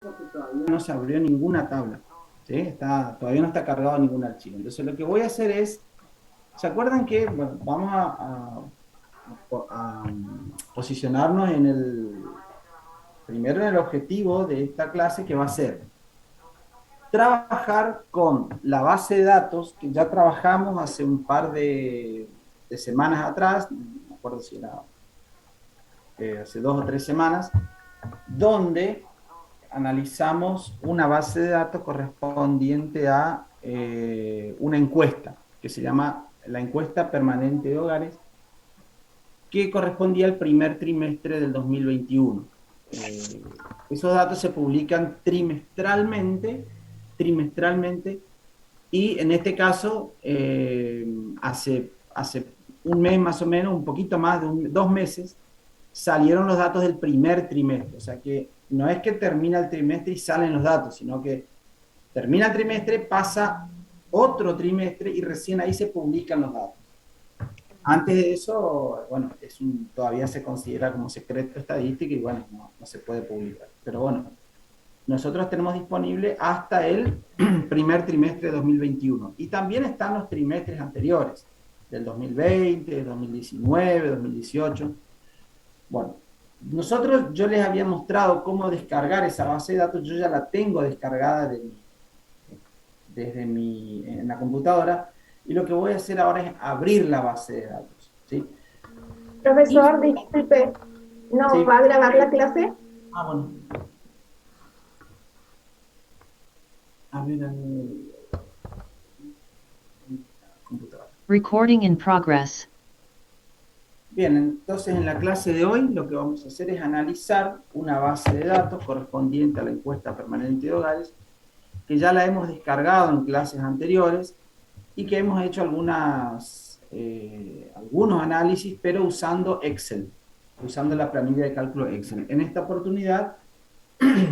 que todavía no se abrió ninguna tabla, ¿sí? Todavía no está cargado ningún archivo. Entonces lo que voy a hacer es, ¿se acuerdan que bueno, vamos a posicionarnos en primero en el objetivo de esta clase que va a ser trabajar con la base de datos que ya trabajamos hace un par de semanas atrás, no me acuerdo si era hace 2 o 3 semanas, donde analizamos una base de datos correspondiente a una encuesta que se llama la encuesta permanente de hogares, que correspondía al primer trimestre del 2021. Esos datos se publican trimestralmente, y en este caso, hace un mes más o menos, un poquito más de 2 meses, salieron los datos del primer trimestre. O sea que no es que termina el trimestre y salen los datos, sino que termina el trimestre, pasa otro trimestre y recién ahí se publican los datos. Antes de eso, bueno, todavía se considera como secreto estadístico y bueno, no se puede publicar. Pero bueno, nosotros tenemos disponible hasta el primer trimestre de 2021. Y también están los trimestres anteriores, del 2020, 2019, 2018. Bueno, yo les había mostrado cómo descargar esa base de datos. Yo ya la tengo descargada en la computadora. Y lo que voy a hacer ahora es abrir la base de datos, ¿sí? Y, Profesor, disculpe, ¿no sí. va a grabar la clase? Bueno, a ver, computadora. Recording in progress. Bien, entonces en la clase de hoy lo que vamos a hacer es analizar una base de datos correspondiente a la encuesta permanente de hogares, que ya la hemos descargado en clases anteriores y que hemos hecho algunos análisis, pero usando Excel, usando la planilla de cálculo Excel. En esta oportunidad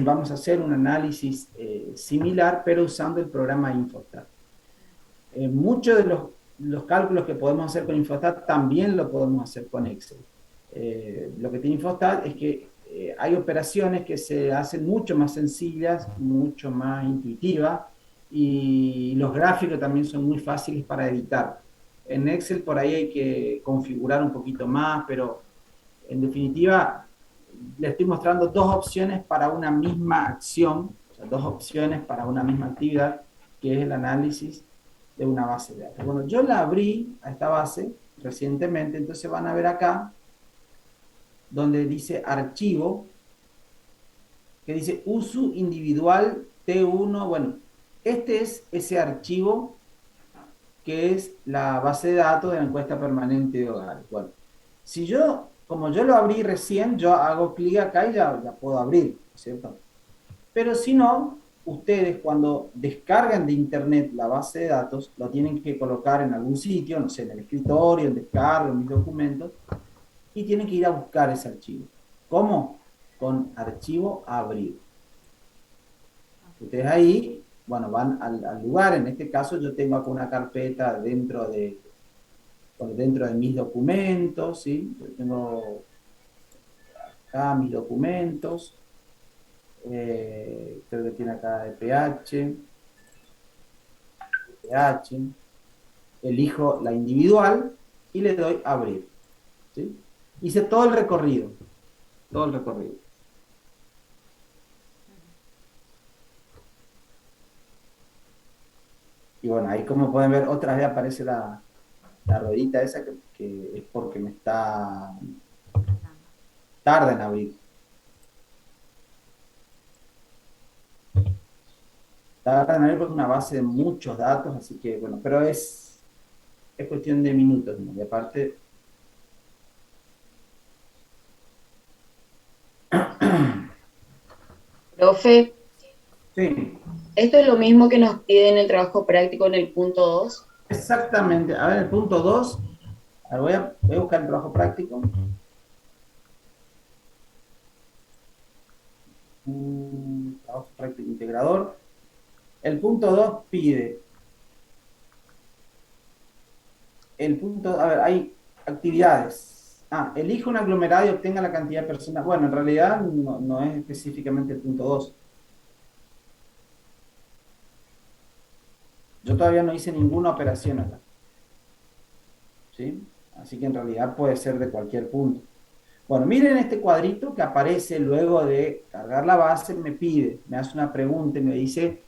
vamos a hacer un análisis similar, pero usando el programa Infostat. Muchos de los cálculos que podemos hacer con Infostat también lo podemos hacer con Excel. Lo que tiene Infostat es que hay operaciones que se hacen mucho más sencillas, mucho más intuitivas, y los gráficos también son muy fáciles para editar. En Excel por ahí hay que configurar un poquito más, pero en definitiva le estoy mostrando dos opciones para una misma acción, o sea, dos opciones para una misma actividad, que es el análisis de una base de datos. Bueno, yo la abrí a esta base recientemente, entonces van a ver acá donde dice archivo, que dice uso individual T1. Bueno, este es ese archivo que es la base de datos de la encuesta permanente de hogares. Bueno, como yo lo abrí recién, yo hago clic acá y ya puedo abrir, ¿cierto? Pero si no, ustedes cuando descargan de internet la base de datos, lo tienen que colocar en algún sitio, no sé, en el escritorio, en descarga, en mis documentos, y tienen que ir a buscar ese archivo. ¿Cómo? Con archivo abrir. Ustedes ahí, bueno, van al lugar. En este caso yo tengo acá una carpeta dentro de mis documentos, ¿sí? Yo tengo acá mis documentos, creo que tiene acá EPH, elijo la individual y le doy abrir, ¿sí? Hice todo el recorrido. Y bueno, ahí como pueden ver, otra vez aparece la ruedita esa que es porque me tarda en abrir. Tarda en abrir porque es una base de muchos datos, así que bueno, pero es cuestión de minutos, ¿no? Y aparte, Profe, sí, esto es lo mismo que nos piden el trabajo práctico en el punto 2. exactamente. A ver, el punto 2, voy a buscar el trabajo práctico. Trabajo práctico integrador. El punto 2 pide, a ver, hay actividades. Elige un aglomerado y obtenga la cantidad de personas. Bueno, en realidad no es específicamente el punto 2. Yo todavía no hice ninguna operación acá, ¿sí? Así que en realidad puede ser de cualquier punto. Bueno, miren este cuadrito que aparece luego de cargar la base, me hace una pregunta y me dice,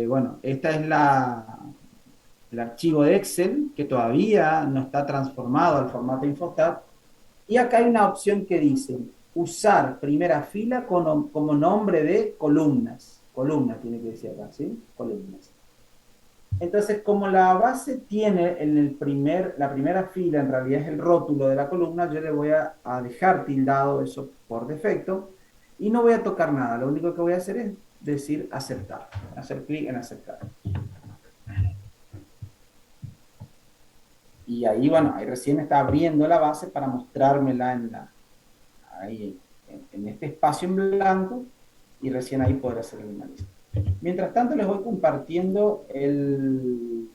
bueno, esta es el archivo de Excel que todavía no está transformado al formato Infostat. Y acá hay una opción que dice, usar primera fila como nombre de columnas. Columna tiene que decir acá, ¿sí? Columnas. Entonces, como la base tiene en la primera fila, en realidad es el rótulo de la columna, yo le voy a dejar tildado eso por defecto y no voy a tocar nada. Lo único que voy a hacer es decir aceptar, hacer clic en aceptar. Y ahí, bueno, ahí recién está abriendo la base para mostrármela ahí, en este espacio en blanco y recién ahí poder hacer el análisis. Mientras tanto, les voy compartiendo el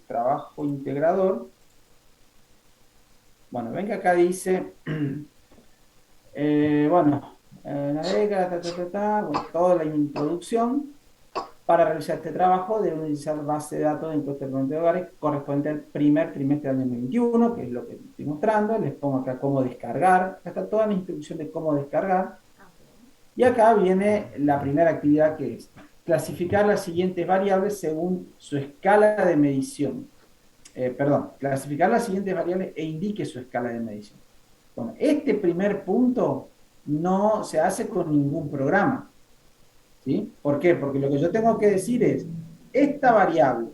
trabajo integrador. Bueno, ven que acá dice, navega, bueno, toda la introducción. Para realizar este trabajo deben utilizar base de datos de encuesta de hogares correspondiente al primer trimestre del año 2021, que es lo que estoy mostrando. Les pongo acá cómo descargar. Acá está toda la instrucción de cómo descargar. Y acá viene la primera actividad, que es clasificar las siguientes variables según su escala de medición. Clasificar las siguientes variables e indique su escala de medición. Bueno, este primer punto no se hace con ningún programa. ¿Sí? ¿Por qué? Porque lo que yo tengo que decir es, esta variable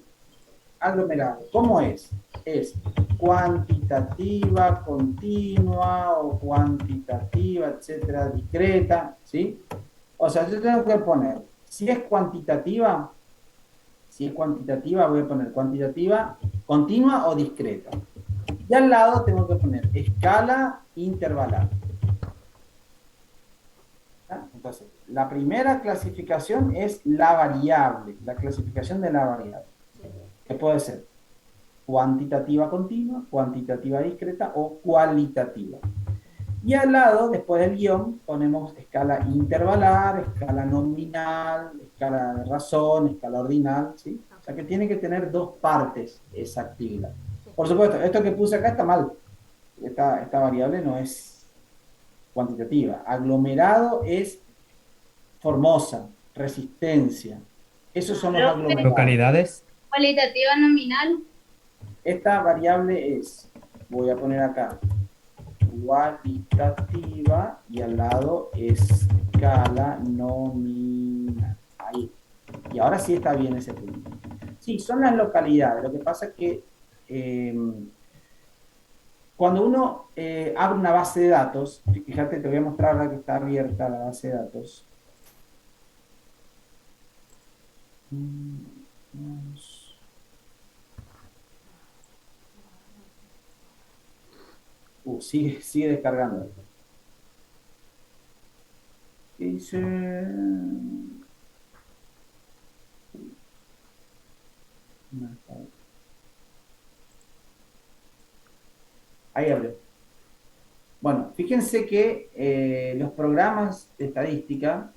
aglomerado, ¿cómo es? Es cuantitativa, continua o cuantitativa, etcétera, discreta, ¿sí? O sea, yo tengo que poner, si es cuantitativa voy a poner cuantitativa, continua o discreta. Y al lado tengo que poner escala intervalar. Entonces, la primera clasificación es la variable, la clasificación de la variable, que puede ser cuantitativa continua, cuantitativa discreta o cualitativa. Y al lado, después del guión, ponemos escala intervalar, escala nominal, escala de razón, escala ordinal, ¿sí? O sea que tiene que tener dos partes esa actividad. Por supuesto, esto que puse acá está mal. Esta variable no es cuantitativa. Aglomerado es Formosa, Resistencia. Esos son los aglomerados. Localidades. Cualitativa nominal. Esta variable es, voy a poner acá, cualitativa y al lado escala nominal. Ahí. Y ahora sí está bien ese punto. Sí, son las localidades. Lo que pasa es que cuando uno abre una base de datos, fíjate, te voy a mostrar ahora que está abierta la base de datos. Sigue descargando. Dice... Ahí abrió. Bueno, fíjense que los programas de estadística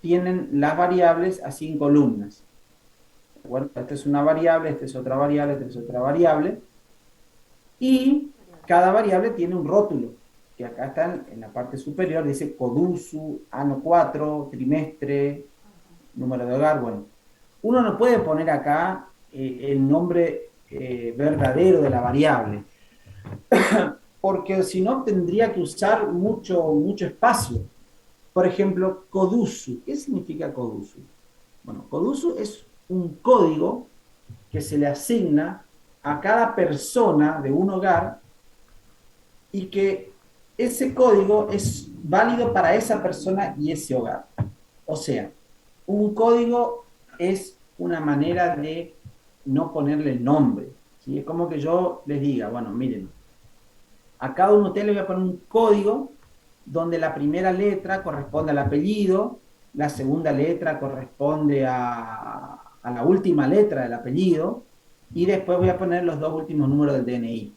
tienen las variables así en columnas. Bueno, esta es una variable, esta es otra variable, esta es otra variable. Y cada variable tiene un rótulo, que acá está en la parte superior, dice CODUSU, ano 4, trimestre, número de hogar. Bueno, uno no puede poner acá el nombre verdadero de la variable, porque si no tendría que usar mucho espacio. Por ejemplo, CODUSU. ¿Qué significa CODUSU? Bueno, CODUSU es un código que se le asigna a cada persona de un hogar y que ese código es válido para esa persona y ese hogar. O sea, un código es una manera de no ponerle nombre, ¿sí? Es como que yo les diga, bueno, miren, a cada uno de ustedes le voy a poner un código donde la primera letra corresponde al apellido, la segunda letra corresponde a la última letra del apellido, y después voy a poner los dos últimos números del DNI.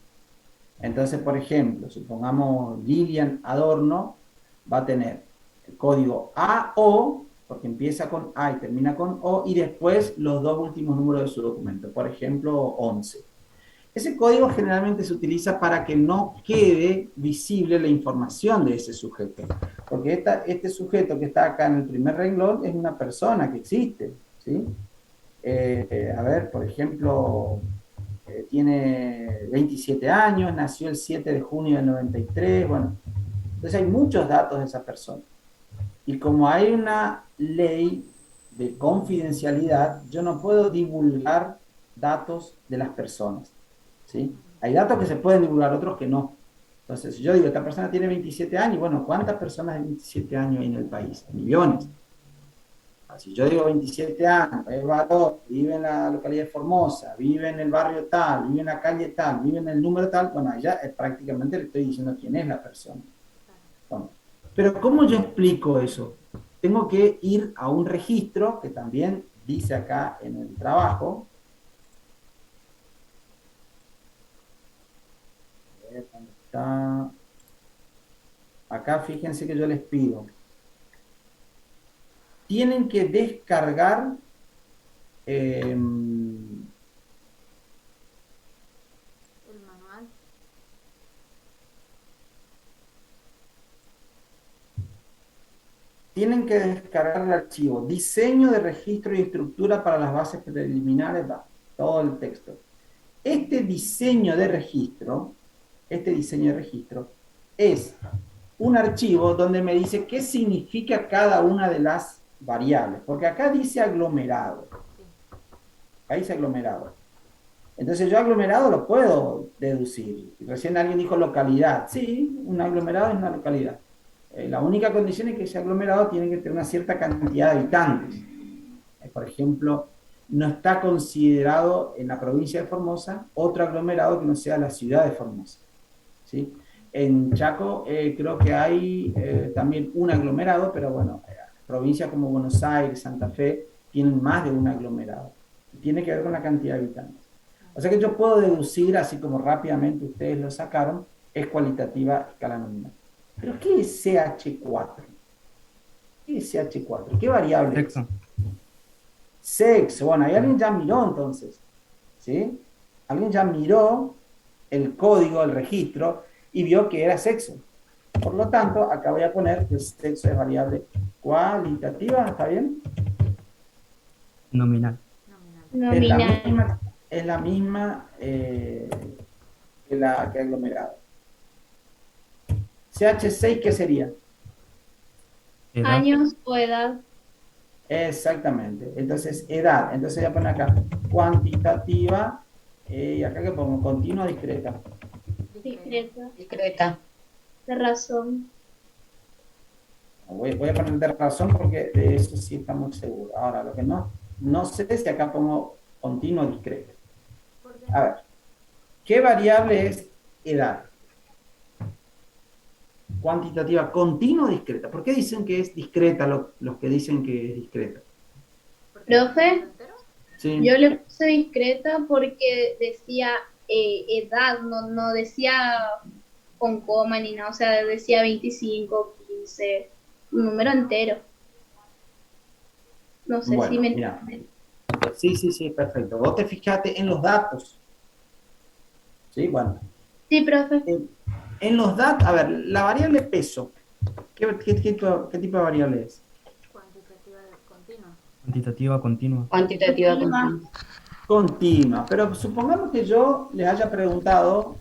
Entonces, por ejemplo, supongamos Lilian Adorno va a tener el código AO, porque empieza con A y termina con O, y después los dos últimos números de su documento, por ejemplo, 11. Ese código generalmente se utiliza para que no quede visible la información de ese sujeto, porque este sujeto que está acá en el primer renglón es una persona que existe, ¿sí? A ver, por ejemplo, tiene 27 años, nació el 7 de junio del 93, bueno, entonces hay muchos datos de esa persona. Y como hay una ley de confidencialidad, yo no puedo divulgar datos de las personas, ¿sí? Hay datos que se pueden divulgar, otros que no. Entonces, si yo digo, esta persona tiene 27 años, bueno, ¿cuántas personas de 27 años hay en el país? Millones. Si yo digo 27 años, es varón, vive en la localidad de Formosa, vive en el barrio tal, vive en la calle tal, vive en el número tal, bueno, ya prácticamente le estoy diciendo quién es la persona. Bueno, pero ¿cómo yo explico eso? Tengo que ir a un registro que también dice acá en el trabajo. A ver, ¿dónde está? Acá fíjense que yo les pido. Tienen que descargar El manual. tienen que descargar el archivo diseño de registro y estructura para las bases preliminares, va, todo el texto. Este diseño de registro es un archivo donde me dice qué significa cada una de las variables, porque acá dice aglomerado. Acá dice aglomerado. Entonces yo aglomerado lo puedo deducir. Recién alguien dijo localidad. Sí, un aglomerado es una localidad. La única condición es que ese aglomerado tiene que tener una cierta cantidad de habitantes. Por ejemplo, no está considerado en la provincia de Formosa otro aglomerado que no sea la ciudad de Formosa, ¿sí? En Chaco creo que hay también un aglomerado, pero bueno, provincias como Buenos Aires, Santa Fe, tienen más de un aglomerado. Tiene que ver con la cantidad de habitantes. O sea que yo puedo deducir, así como rápidamente ustedes lo sacaron, es cualitativa escala nominal. Pero ¿qué es CH4? ¿Qué es CH4? ¿Qué variable es? Sexo. Sexo. Bueno, ahí alguien ya miró entonces, ¿sí? Alguien ya miró el código, el registro, y vio que era sexo. Por lo tanto, acá voy a poner que el sexo es variable cualitativa, ¿está bien? Nominal. Nominal. Es la misma que aglomerado. CH6, ¿qué sería? Edad. Años o edad. Exactamente. Entonces, edad. Entonces voy a poner acá cuantitativa, y acá que pongo continua discreta. Discreta. Discreta. De razón. Voy a poner de razón porque de eso sí estamos seguros. Ahora, lo que no sé es si acá pongo continua discreta. A ver, ¿qué variable es edad? Cuantitativa, continua o discreta. ¿Por qué dicen que es discreta los que dicen que es discreta? Profe, Sí. yo le puse discreta porque decía edad, no decía con coma ni nada, o sea, decía 25, 15, un número entero. No sé Bueno, si me mira. entienden. Sí, perfecto. Vos te fijaste en los datos. Sí, bueno. Sí, profe. En los datos, a ver, la variable peso, ¿qué tipo de variable es? Cuantitativa continua. Cuantitativa continua. Cuantitativa Continua. continua. Continua, pero supongamos que yo les haya preguntado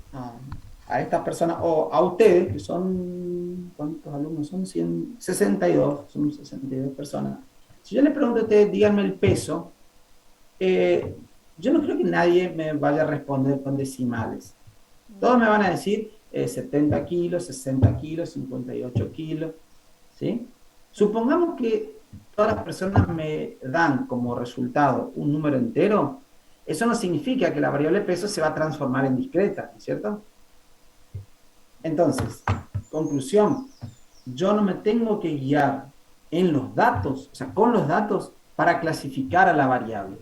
a estas personas, o a ustedes, que son, ¿cuántos alumnos son? 62, son 62 personas. Si yo les pregunto a ustedes, díganme el peso, yo no creo que nadie me vaya a responder con decimales. Todos me van a decir 70 kilos, 60 kilos, 58 kilos, ¿sí? Supongamos que todas las personas me dan como resultado un número entero, eso no significa que la variable peso se va a transformar en discreta, ¿no es cierto? Entonces, conclusión, yo no me tengo que guiar en los datos, o sea, con los datos para clasificar a la variable.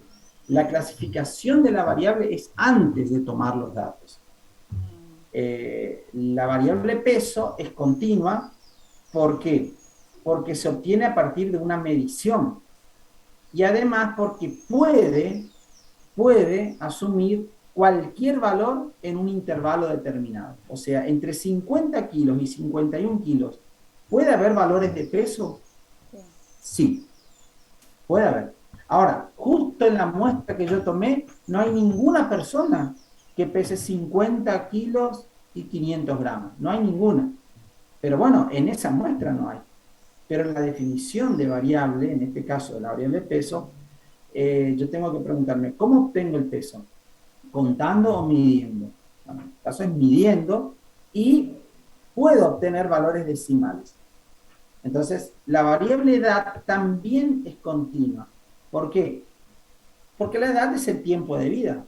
La clasificación de la variable es antes de tomar los datos. La variable peso es continua, ¿por qué? porque se obtiene a partir de una medición. Y además porque puede asumir cualquier valor en un intervalo determinado. O sea, entre 50 kilos y 51 kilos, ¿puede haber valores de peso? Sí, puede haber. Ahora, justo en la muestra que yo tomé, no hay ninguna persona que pese 50 kilos y 500 gramos. No hay ninguna. Pero bueno, en esa muestra no hay. Pero en la definición de variable, en este caso de la variable peso, yo tengo que preguntarme, ¿cómo obtengo el peso? ¿Contando o midiendo? Bueno, en este caso es midiendo y puedo obtener valores decimales. Entonces, la variable edad también es continua. ¿Por qué? Porque la edad es el tiempo de vida.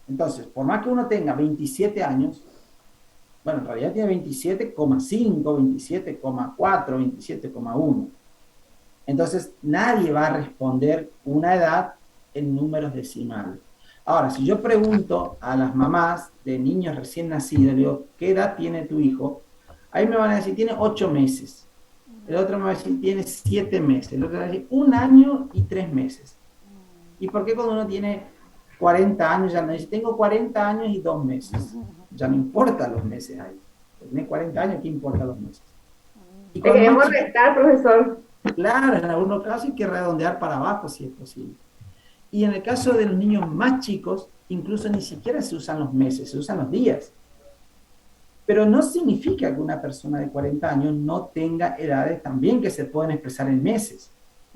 Entonces, por más que uno tenga 27 años, bueno, en realidad tiene 27,5, 27,4, 27,1. Entonces, nadie va a responder una edad en números decimales. Ahora, si yo pregunto a las mamás de niños recién nacidos, le digo, ¿qué edad tiene tu hijo? Ahí me van a decir, tiene 8 meses. El otro me va a decir, tiene 7 meses. El otro va a decir, 1 año y 3 meses. ¿Y por qué cuando uno tiene 40 años ya no dice, tengo 40 años y 2 meses? Ya no importa los meses ahí. Tiene 40 años, ¿qué importa los meses? Y Te queremos restar, profesor. claro, en algunos casos hay que redondear para abajo si es posible. Y en el caso de los niños más chicos, incluso ni siquiera se usan los meses, se usan los días. Pero no significa que una persona de 40 años no tenga edades también que se pueden expresar en meses.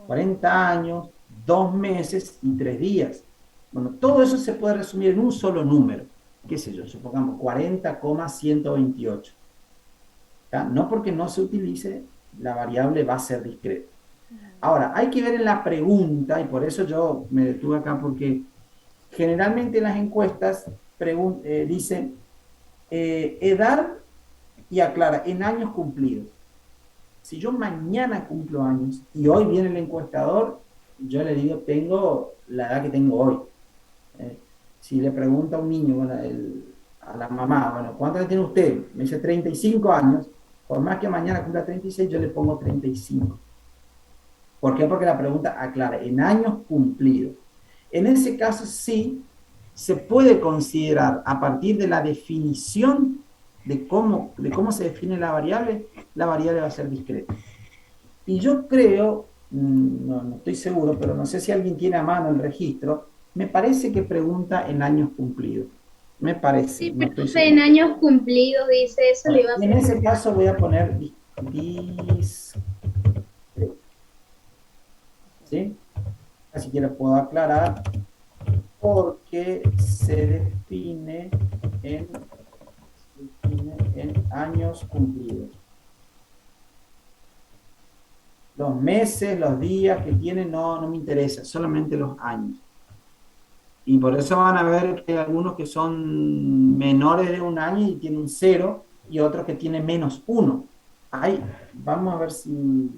40 años, 2 meses y 3 días. Bueno, todo eso se puede resumir en un solo número. ¿Qué sé yo? Supongamos 40,128. ¿Ya? No porque no se utilice, la variable va a ser discreta. Ahora, hay que ver en la pregunta, y por eso yo me detuve acá, porque generalmente en las encuestas dicen edad y aclara, en años cumplidos. Si yo mañana cumplo años y hoy viene el encuestador, yo le digo, tengo la edad que tengo hoy. Si le pregunta a un niño, bueno, a la mamá, bueno, ¿cuánto tiene usted? Me dice 35 años, por más que mañana cumpla 36, yo le pongo 35. ¿Por qué? Porque la pregunta aclara, en años cumplidos. En ese caso sí se puede considerar a partir de la definición de cómo se define la variable va a ser discreta. Y yo creo, no estoy seguro, pero no sé si alguien tiene a mano el registro, me parece que pregunta en años cumplidos. Me parece, Sí, no pero estoy en seguro. años cumplidos dice eso, le iba a Y en hacer. ese caso voy a poner ¿sí? Así que le puedo aclarar porque se define en años cumplidos. Los meses, los días que tienen no me interesa, solamente los años. Y por eso van a ver que hay algunos que son menores de 1 año y tienen un 0 y otros que tienen -1. Ahí, vamos a ver si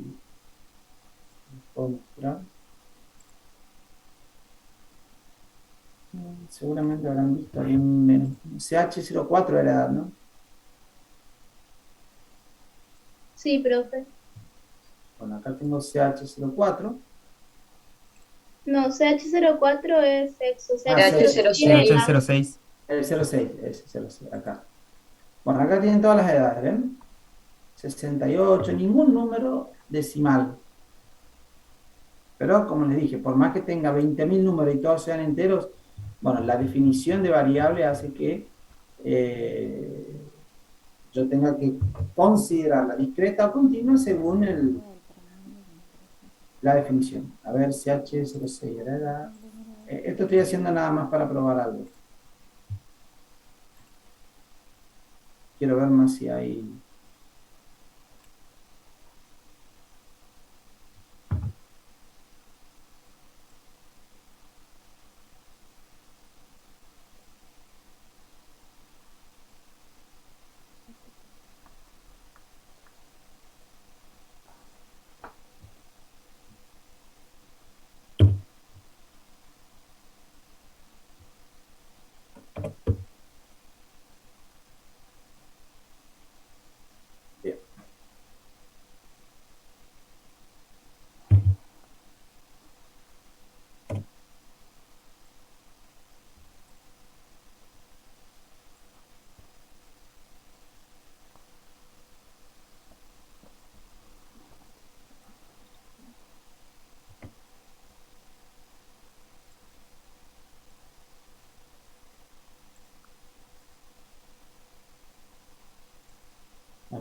puedo mostrar. Seguramente habrán visto ahí un menos. CH04 era la edad, ¿no? Sí, profe. Bueno, acá tengo CH04. No, CH04 es sexo. CH06. tiene edad. CH06. El 06, ese 06, acá. Bueno, acá tienen todas las edades, ¿ven? 68, ningún número decimal. Pero, como les dije, por más que tenga 20.000 números y todos sean enteros, bueno, la definición de variable hace que yo tenga que considerarla discreta o continua según la definición. A ver, CH06 era esto estoy haciendo nada más para probar algo. Quiero ver más si hay...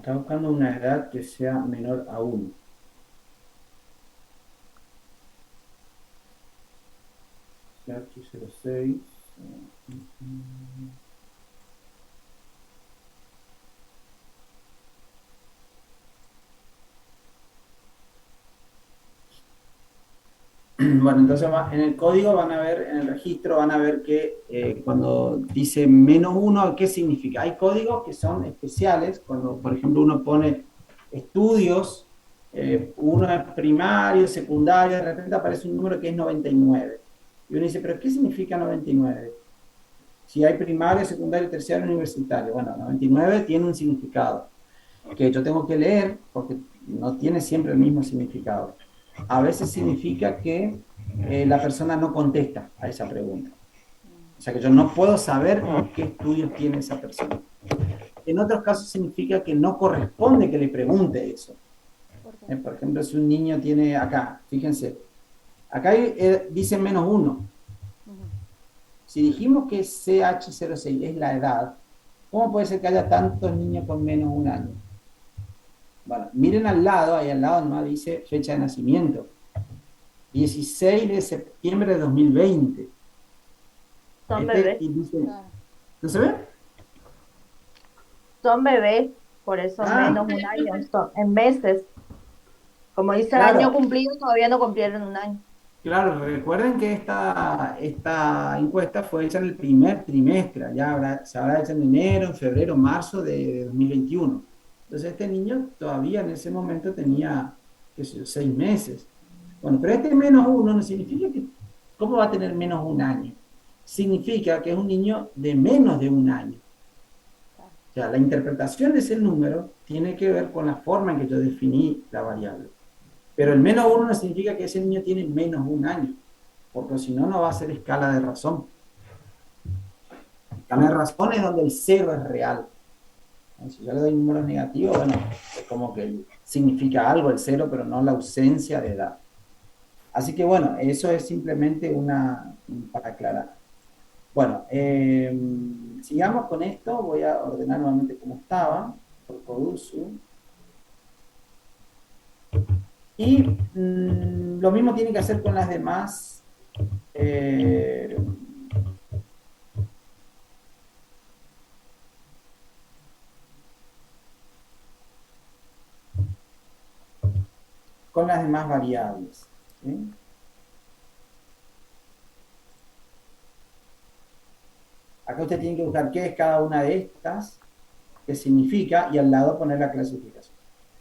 Está buscando una edad que sea menor a 1. CH06. Bueno, entonces en el código van a ver, en el registro van a ver que cuando dice -1, ¿qué significa? Hay códigos que son especiales, cuando por ejemplo uno pone estudios, uno es primario, secundario, de repente aparece un número que es 99. Y uno dice, ¿pero qué significa 99? Si hay primario, secundario, terciario, universitario. Bueno, 99 tiene un significado que yo tengo que leer porque no tiene siempre el mismo significado. A veces significa que la persona no contesta a esa pregunta. O sea que yo no puedo saber qué estudios tiene esa persona. En otros casos significa que no corresponde que le pregunte eso. Por ejemplo, si un niño tiene acá, fíjense, acá dice -1. Si dijimos que CH06 es la edad, ¿cómo puede ser que haya tantos niños con menos de 1 año? Bueno, miren al lado, ahí al lado nomás dice fecha de nacimiento. 16 de septiembre de 2020. Son bebés. ¿No se ve? Son bebés, por eso menos 1 año, en meses. Como dice el Claro. año cumplido, todavía no cumplieron 1 año. Claro, recuerden que esta encuesta fue hecha en el primer trimestre, se habrá hecho en enero, en febrero, marzo de 2021. Entonces este niño todavía en ese momento tenía, qué sé yo, 6 meses. Bueno, pero este -1 no significa que, ¿cómo va a tener menos 1 año? Significa que es un niño de menos de 1 año. O sea, la interpretación de ese número tiene que ver con la forma en que yo definí la variable. Pero el -1 no significa que ese niño tiene menos 1 año, porque si no, no va a ser escala de razón. Escala de razón es donde el 0 es real. Si yo le doy números negativos, bueno, es como que significa algo el 0, pero no la ausencia de edad. Así que bueno, eso es simplemente para aclarar. Bueno, sigamos con esto. Voy a ordenar nuevamente como estaba, por Codusu. Y lo mismo tiene que hacer con las demás variables. ¿Sí? Acá usted tiene que buscar qué es cada una de estas, qué significa, y al lado poner la clasificación.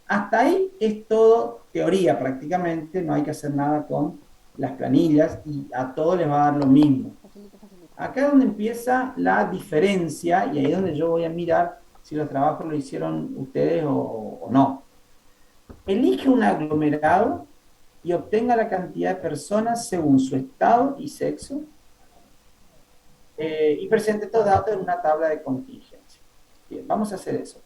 Hasta ahí es todo teoría prácticamente, no hay que hacer nada con las planillas y a todos les va a dar lo mismo. Acá es donde empieza la diferencia y ahí es donde yo voy a mirar si los trabajos lo hicieron ustedes o no. Elige un aglomerado y obtenga la cantidad de personas según su estado y sexo y presente estos datos en una tabla de contingencia. Bien, vamos a hacer eso.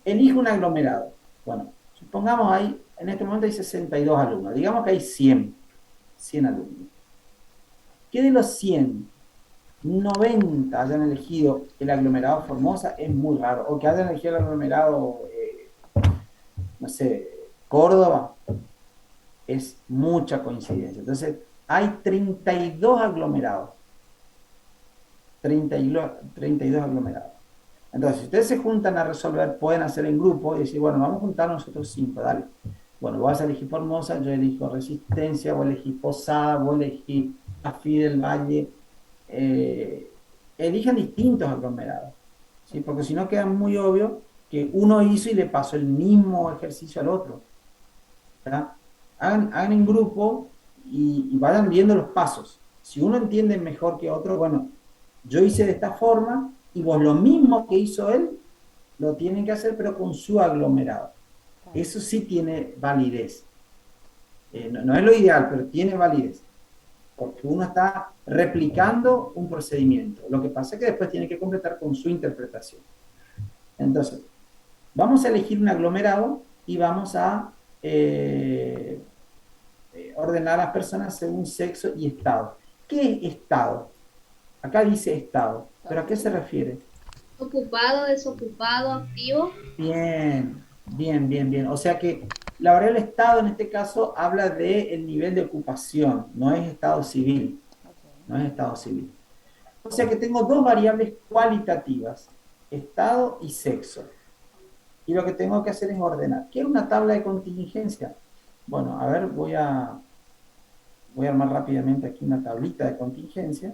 Elige un aglomerado. Bueno, supongamos en este momento hay 62 alumnos. Digamos que hay 100 alumnos. ¿Qué de los 100, 90 hayan elegido el aglomerado Formosa? Es muy raro. O que hayan elegido el aglomerado, no sé, Córdoba. Es mucha coincidencia. Entonces, hay 32 aglomerados. 32 aglomerados. Entonces, si ustedes se juntan a resolver, pueden hacer en grupo y decir, bueno, vamos a juntar nosotros 5, dale. Bueno, vas a elegir Formosa, yo elijo Resistencia, voy a elegir Posada, voy a elegir Afí del Valle. Elijan distintos aglomerados, ¿sí? Porque si no queda muy obvio que uno hizo y le pasó el mismo ejercicio al otro. ¿Verdad? Hagan en grupo y vayan viendo los pasos. Si uno entiende mejor que otro, bueno, yo hice de esta forma y vos lo mismo que hizo él, lo tienen que hacer pero con su aglomerado. Eso sí tiene validez. No es lo ideal, pero tiene validez. Porque uno está replicando un procedimiento. Lo que pasa es que después tiene que completar con su interpretación. Entonces, vamos a elegir un aglomerado y vamos a ordenar a las personas según sexo y estado. ¿Qué es estado? Acá dice estado, pero ¿a qué se refiere? Ocupado, desocupado, activo. Bien, bien, bien, bien. O sea que la variable estado en este caso habla del nivel de ocupación, no es estado civil, no es estado civil. O sea que tengo dos variables cualitativas, estado y sexo. Y lo que tengo que hacer es ordenar. ¿Qué es una tabla de contingencia? Bueno, a ver, voy a armar rápidamente aquí una tablita de contingencia.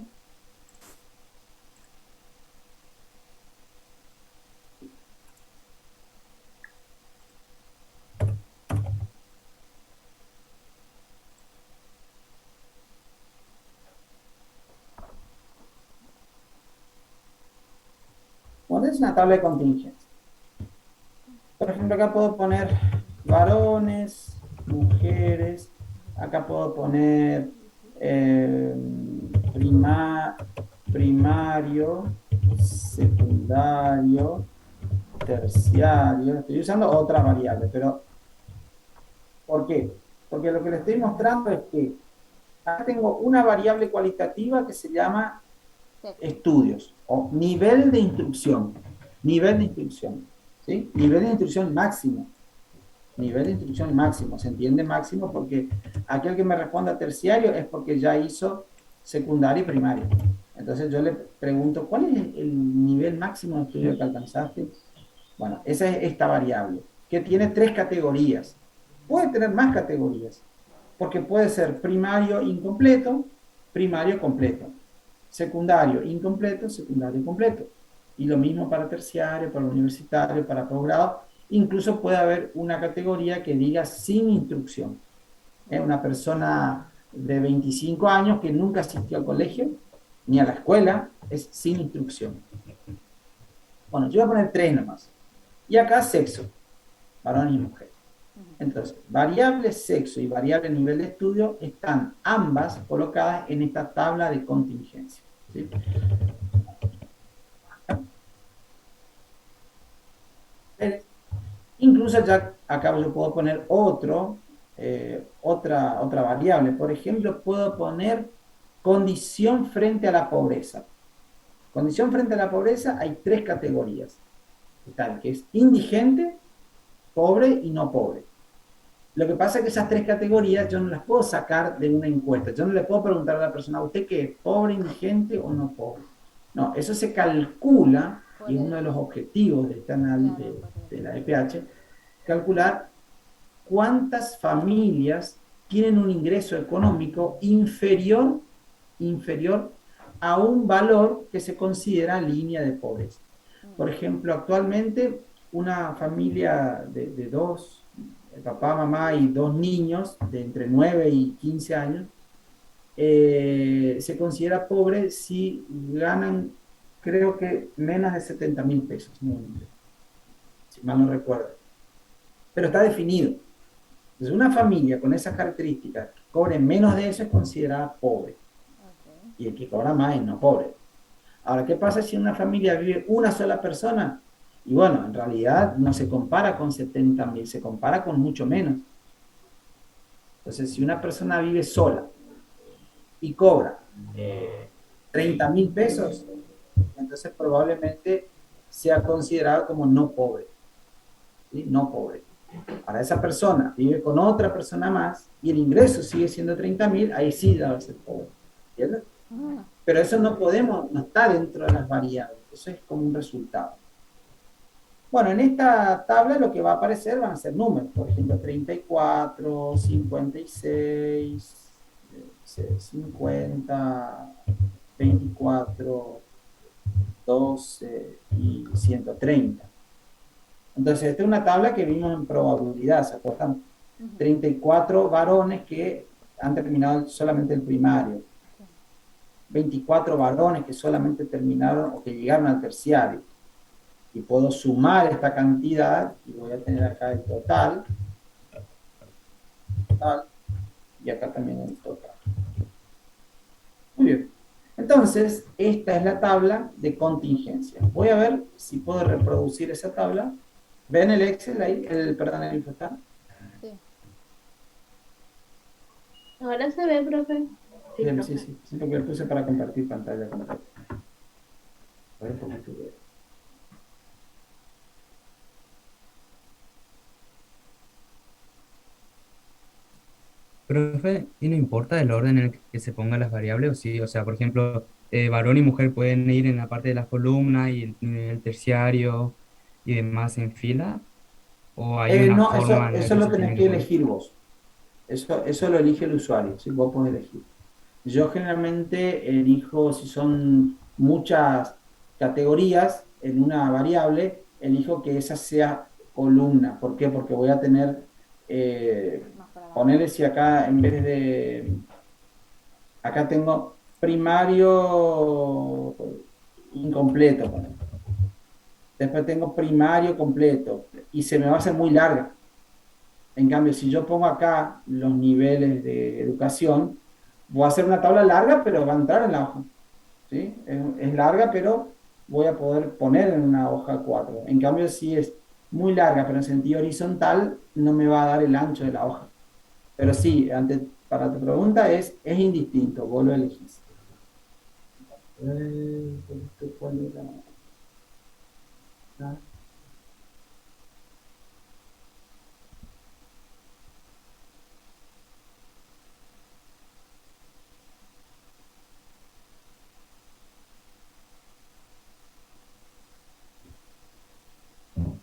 Bueno, es una tabla de contingencia. Por ejemplo, acá puedo poner varones, mujeres, acá puedo poner eh, primario, secundario, terciario. Estoy usando otras variables, pero ¿por qué? Porque lo que le estoy mostrando es que acá tengo una variable cualitativa que se llama estudios o nivel de instrucción. Nivel de instrucción. ¿Sí? Nivel de instrucción máximo. Nivel de instrucción máximo. ¿Se entiende máximo? Porque aquel que me responda terciario es porque ya hizo secundario y primario. Entonces yo le pregunto, ¿cuál es el nivel máximo de estudio que alcanzaste? Bueno, esa es esta variable, que tiene tres categorías. Puede tener más categorías, porque puede ser primario incompleto, primario completo, secundario incompleto, secundario completo. Y lo mismo para terciario, para universitario, para posgrado. Incluso puede haber una categoría que diga sin instrucción. Es una persona de 25 años que nunca asistió al colegio ni a la escuela, es sin instrucción. Bueno, yo voy a poner tres nomás. Y acá sexo, varón y mujer. Entonces, variable sexo y variable nivel de estudio están ambas colocadas en esta tabla de contingencia. ¿Sí? Incluso ya acá yo puedo poner otra variable. Por ejemplo, puedo poner condición frente a la pobreza. Condición frente a la pobreza hay tres categorías. Está el que es indigente, pobre y no pobre. Lo que pasa es que esas tres categorías yo no las puedo sacar de una encuesta. Yo no le puedo preguntar a la persona, ¿usted qué es? ¿Pobre, indigente o no pobre? No, eso se calcula, y es uno de los objetivos de este análisis de la EPH, calcular cuántas familias tienen un ingreso económico inferior a un valor que se considera línea de pobreza. Por ejemplo, actualmente una familia de dos, papá, mamá y dos niños de entre 9 y 15 años, se considera pobre si ganan, creo que menos de 70.000 pesos, si mal no recuerdo. Pero está definido. Entonces, una familia con esas características que cobre menos de eso es considerada pobre. Y el que cobra más es no pobre. Ahora, ¿qué pasa si en una familia vive una sola persona? Y bueno, en realidad no se compara con 70.000, se compara con mucho menos. Entonces, si una persona vive sola y cobra 30.000 pesos, entonces probablemente sea considerado como no pobre. ¿Sí? No pobre. Ahora, esa persona vive con otra persona más y el ingreso sigue siendo 30.000, ahí sí ya va a ser pobre. ¿Entiendes? Pero eso no está dentro de las variables, eso es como un resultado. Bueno, en esta tabla lo que va a aparecer van a ser números, por ejemplo, 34, 56, 50, 24, 12 y 130. Entonces, esta es una tabla que vimos en probabilidad, ¿se acuerdan? 34 varones que han terminado solamente el primario, 24 varones que solamente terminaron o que llegaron al terciario. Y puedo sumar esta cantidad y voy a tener acá el total, y acá también el total. Muy bien. Entonces, esta es la tabla de contingencia. Voy a ver si puedo reproducir esa tabla. ¿Ven el Excel ahí? Perdón, el Infostar. Ahora se ve, profe. Sí, sí, sí, porque lo puse para compartir pantalla. A ver, Profe, ¿y no importa el orden en el que se pongan las variables? O sí, o sea, por ejemplo, varón y mujer pueden ir en la parte de las columnas y el terciario y demás en fila, ¿o hay una No, forma en la eso que lo se tenés tiene que que poner? elegir vos. Eso lo elige el usuario, ¿sí? Vos podés elegir. Yo generalmente elijo, si son muchas categorías en una variable, elijo que esa sea columna. ¿Por qué? Porque voy a tener, Más para abajo. ponerle si acá en vez de, acá tengo primario incompleto, ponele. Después tengo primario completo y se me va a hacer muy larga. En cambio, si yo pongo acá los niveles de educación, voy a hacer una tabla larga, pero va a entrar en la hoja. ¿Sí? Es larga, pero voy a poder poner en una hoja 4. En cambio, si es muy larga, pero en sentido horizontal, no me va a dar el ancho de la hoja. Pero sí, para tu pregunta es indistinto, vos lo elegís. ¿Cuál era? Ah.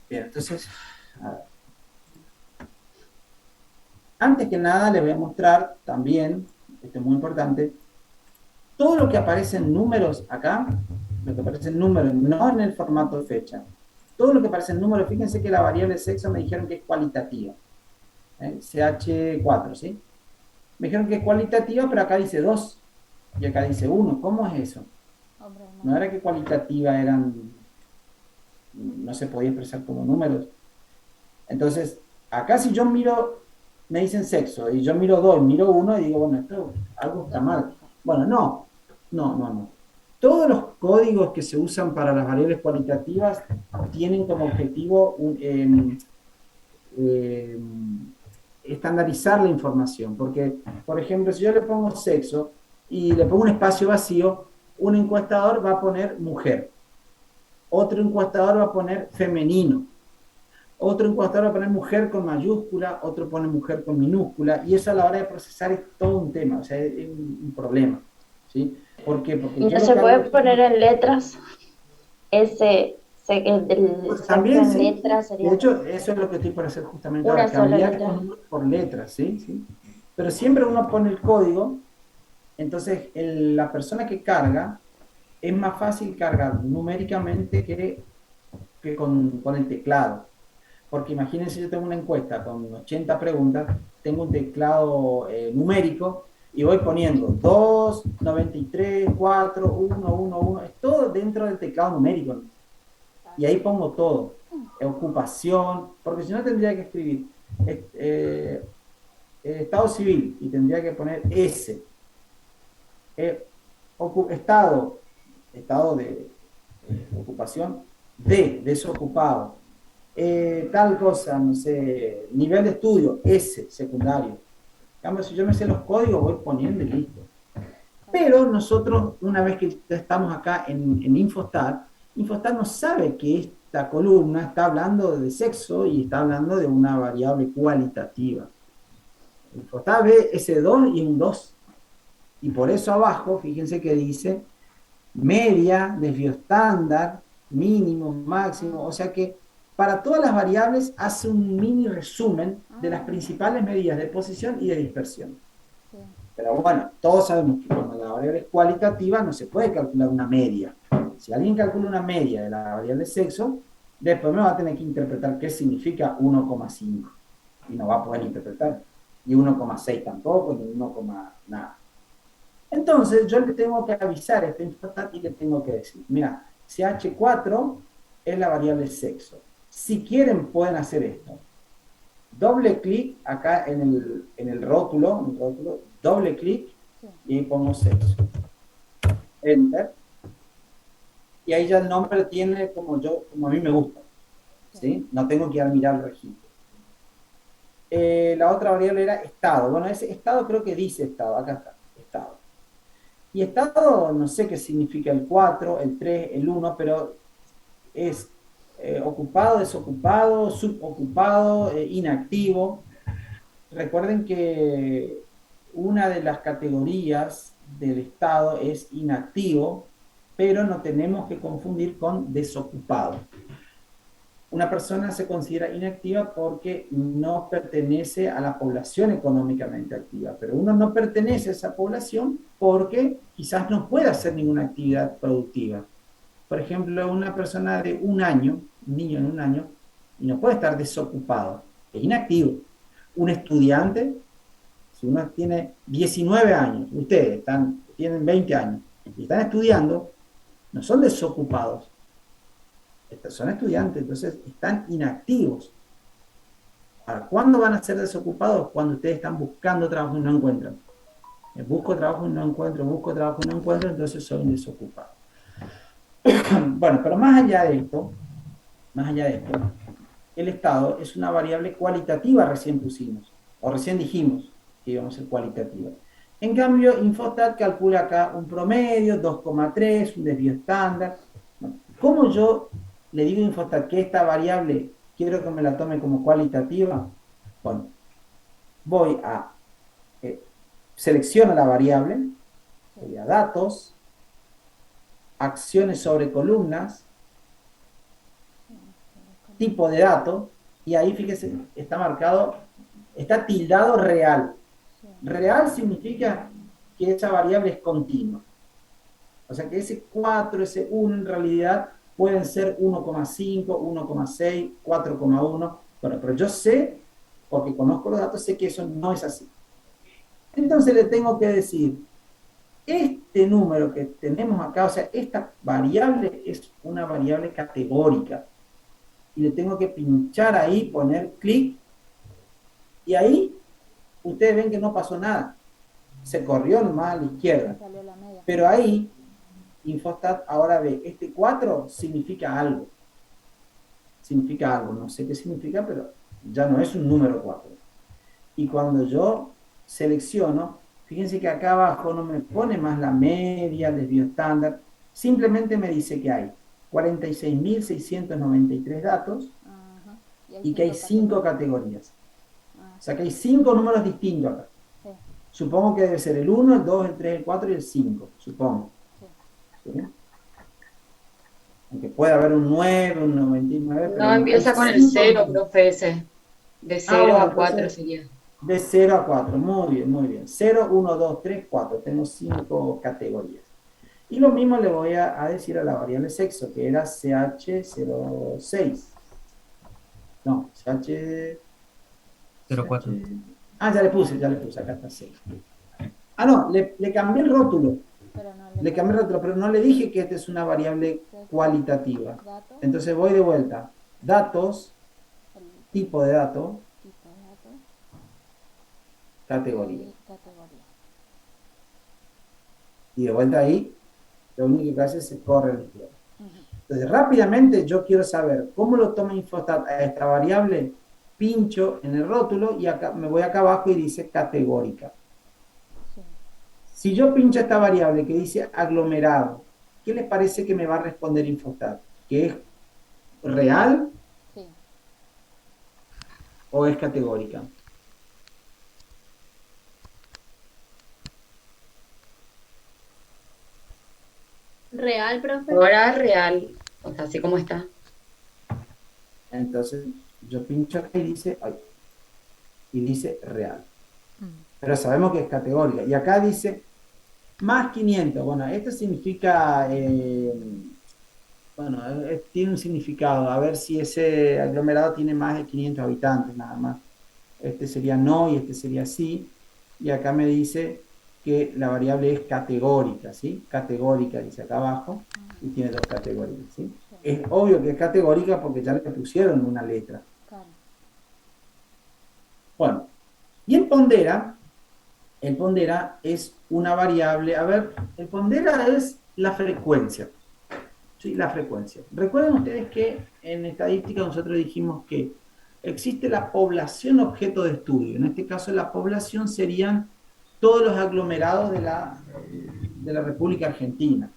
Bien, entonces, a ver. Antes que nada les voy a mostrar también, esto es muy importante, todo lo que aparece en números acá, lo que aparece en números, no en el formato de fecha, todo lo que aparece en números, fíjense que la variable sexo me dijeron que es cualitativa, CH4, ¿sí? Me dijeron que es cualitativa, pero acá dice 2 y acá dice 1. ¿Cómo es eso? Hombre, No era que cualitativa no se podía expresar como números. Entonces, acá si yo miro, me dicen sexo, y yo miro 2, miro 1 y digo, bueno, esto algo está mal. Bueno, no. Todos los códigos que se usan para las variables cualitativas tienen como objetivo eh, estandarizar la información, porque, por ejemplo, si yo le pongo sexo y le pongo un espacio vacío, un encuestador va a poner mujer, otro encuestador va a poner femenino, otro encuestador va a poner mujer con mayúscula, otro pone mujer con minúscula, y eso a la hora de procesar es todo un tema, o sea, es un problema, ¿sí? ¿Por qué? Porque Y yo no lo se que puede hago, poner en letras, el pues, sexo también en sí, letras de sería hecho, eso es lo que estoy por hacer justamente ahora, una sola cambiar letra. los números por letras, ¿sí? ¿Sí? Pero siempre uno pone el código, entonces la persona que carga, es más fácil cargar numéricamente que con el teclado. Porque imagínense, yo tengo una encuesta con 80 preguntas, tengo un teclado numérico y voy poniendo 2, 93, 4, 1, 1, 1, es todo dentro del teclado numérico. Y ahí pongo todo, ocupación, porque si no tendría que escribir estado civil y tendría que poner S, eh, estado, estado de ocupación, desocupado, tal cosa, no sé, nivel de estudio, S, secundario. En cambio, si yo me sé los códigos, voy poniendo y listo. Pero nosotros, una vez que ya estamos acá en Infostat, Infostat no sabe que esta columna está hablando de sexo y está hablando de una variable cualitativa. Infostat ve ese 2 y un 2. Y por eso abajo, fíjense que dice media, desvío estándar, mínimo, máximo, o sea que para todas las variables hace un mini resumen de las principales medidas de posición y de dispersión. sí. Pero bueno, todos sabemos que cuando la variable es cualitativa no se puede calcular una media. Si alguien calcula una media de la variable sexo, después me va a tener que interpretar qué significa 1,5 y no va a poder interpretar, y 1,6 tampoco, ni 1, nada. Entonces yo le tengo que avisar a este Infostat y le tengo que decir, mira, CH4 es la variable sexo. Si quieren pueden hacer esto. Doble clic acá en el rótulo, doble clic y ahí pongo sexo. Enter. Y ahí ya el nombre tiene como a mí me gusta. ¿Sí? No tengo que ir a mirar el registro. La otra variable era estado. Bueno, ese estado creo que dice estado. Acá está, estado. Y estado, no sé qué significa el 4, el 3, el 1, pero es ocupado, desocupado, subocupado, inactivo. Recuerden que una de las categorías del estado es inactivo, pero no tenemos que confundir con desocupado. Una persona se considera inactiva porque no pertenece a la población económicamente activa, pero uno no pertenece a esa población porque quizás no puede hacer ninguna actividad productiva. Por ejemplo, una persona de un año, un niño de un año, y no puede estar desocupado, es inactivo. Un estudiante, si uno tiene 19 años, ustedes tienen 20 años y están estudiando, no son desocupados, son estudiantes, entonces están inactivos. Ahora, ¿cuándo van a ser desocupados? Cuando ustedes están buscando trabajo y no encuentran. Busco trabajo y no encuentro, busco trabajo y no encuentro, entonces soy un desocupado. Bueno, pero más allá de esto, el estado es una variable cualitativa, recién pusimos, o recién dijimos que íbamos a ser cualitativa. En cambio, Infostat calcula acá un promedio, 2,3, un desvío estándar. ¿Cómo yo le digo a Infostat que esta variable quiero que me la tome como cualitativa? Bueno, voy a selecciono la variable, voy a datos, acciones sobre columnas, tipo de dato, y ahí fíjese, está marcado, está tildado real. Real significa que esa variable es continua. O sea que ese 4, ese 1 en realidad pueden ser 1,5, 1,6, 4,1. Bueno, pero yo sé, porque conozco los datos, sé que eso no es así. Entonces le tengo que decir, este número que tenemos acá, o sea, esta variable es una variable categórica. Y le tengo que pinchar ahí, poner clic, y ahí ustedes ven que no pasó nada. Se corrió nomás a la izquierda. Salió la media. Pero ahí, Infostat ahora ve, este 4 significa algo. Significa algo, no sé qué significa, pero ya no es un número 4. Y cuando yo selecciono, fíjense que acá abajo no me pone más la media, el desvío estándar, simplemente me dice que hay 46.693 datos. Ajá. Y que hay 5 categorías. Ah, O sea que hay 5 números distintos acá. sí, Supongo que debe ser el 1, el 2, el 3, el 4 y el 5, supongo. sí. ¿Sí? Aunque puede haber un 9, un 99, pero No, empieza hay con el 5 cero, números. profe, ese. De 0 bueno, a 4 entonces, sería. de 0 a 4, muy bien, muy bien. 0, 1, 2, 3, 4, tengo 5 categorías. Y lo mismo le voy a decir a la variable sexo, que era CH06. No, CH... 04. Ah, ya le puse, acá está 6. Ah, no, le cambié el rótulo. Pero no Le cambié el rótulo, pero no le dije que esta es una variable cualitativa. datos, Entonces voy de vuelta. Datos, el tipo de dato, tipo de datos categoría. y categoría. Y de vuelta ahí, lo único que hace es se corre a la izquierda. Ujú. Entonces, rápidamente yo quiero saber cómo lo toma Infostat a esta variable. Pincho en el rótulo y acá me voy acá abajo y dice categórica. Sí. Si yo pincho esta variable que dice aglomerado, ¿qué les parece que me va a responder Infostat? ¿Que es real Sí. o es categórica? Real, profe. Ahora real, o sea, así como está. Entonces yo pincho acá y dice real. Pero sabemos que es categórica. Y acá dice más 500. Bueno, esto significa, tiene un significado. A ver si ese aglomerado tiene más de 500 habitantes nada más. Este sería no y este sería sí. Y acá me dice que la variable es categórica, ¿sí? Categórica, dice acá abajo, y tiene 2 categorías, ¿sí? Es obvio que es categórica porque ya le pusieron una letra. Claro. Bueno, y el pondera es una variable, a ver, el pondera es la frecuencia, ¿sí? La frecuencia. Recuerden ustedes que en estadística nosotros dijimos que existe la población objeto de estudio. En este caso la población serían todos los aglomerados de la República Argentina.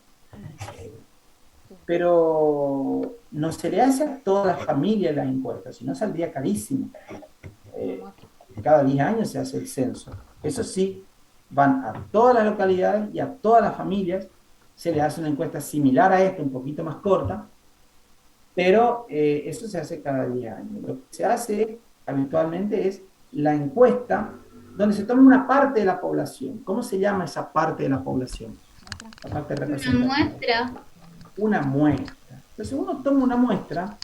Pero no se le hace a todas las familias las encuestas, si no saldría carísimo. Cada 10 años se hace el censo. Eso sí, van a todas las localidades y a todas las familias, se les hace una encuesta similar a esta, un poquito más corta, pero eso se hace cada 10 años. Lo que se hace habitualmente es la encuesta donde se toma una parte de la población. ¿Cómo se llama esa parte de la población? La parte Una representativa. muestra. Una muestra. Entonces uno toma una muestra,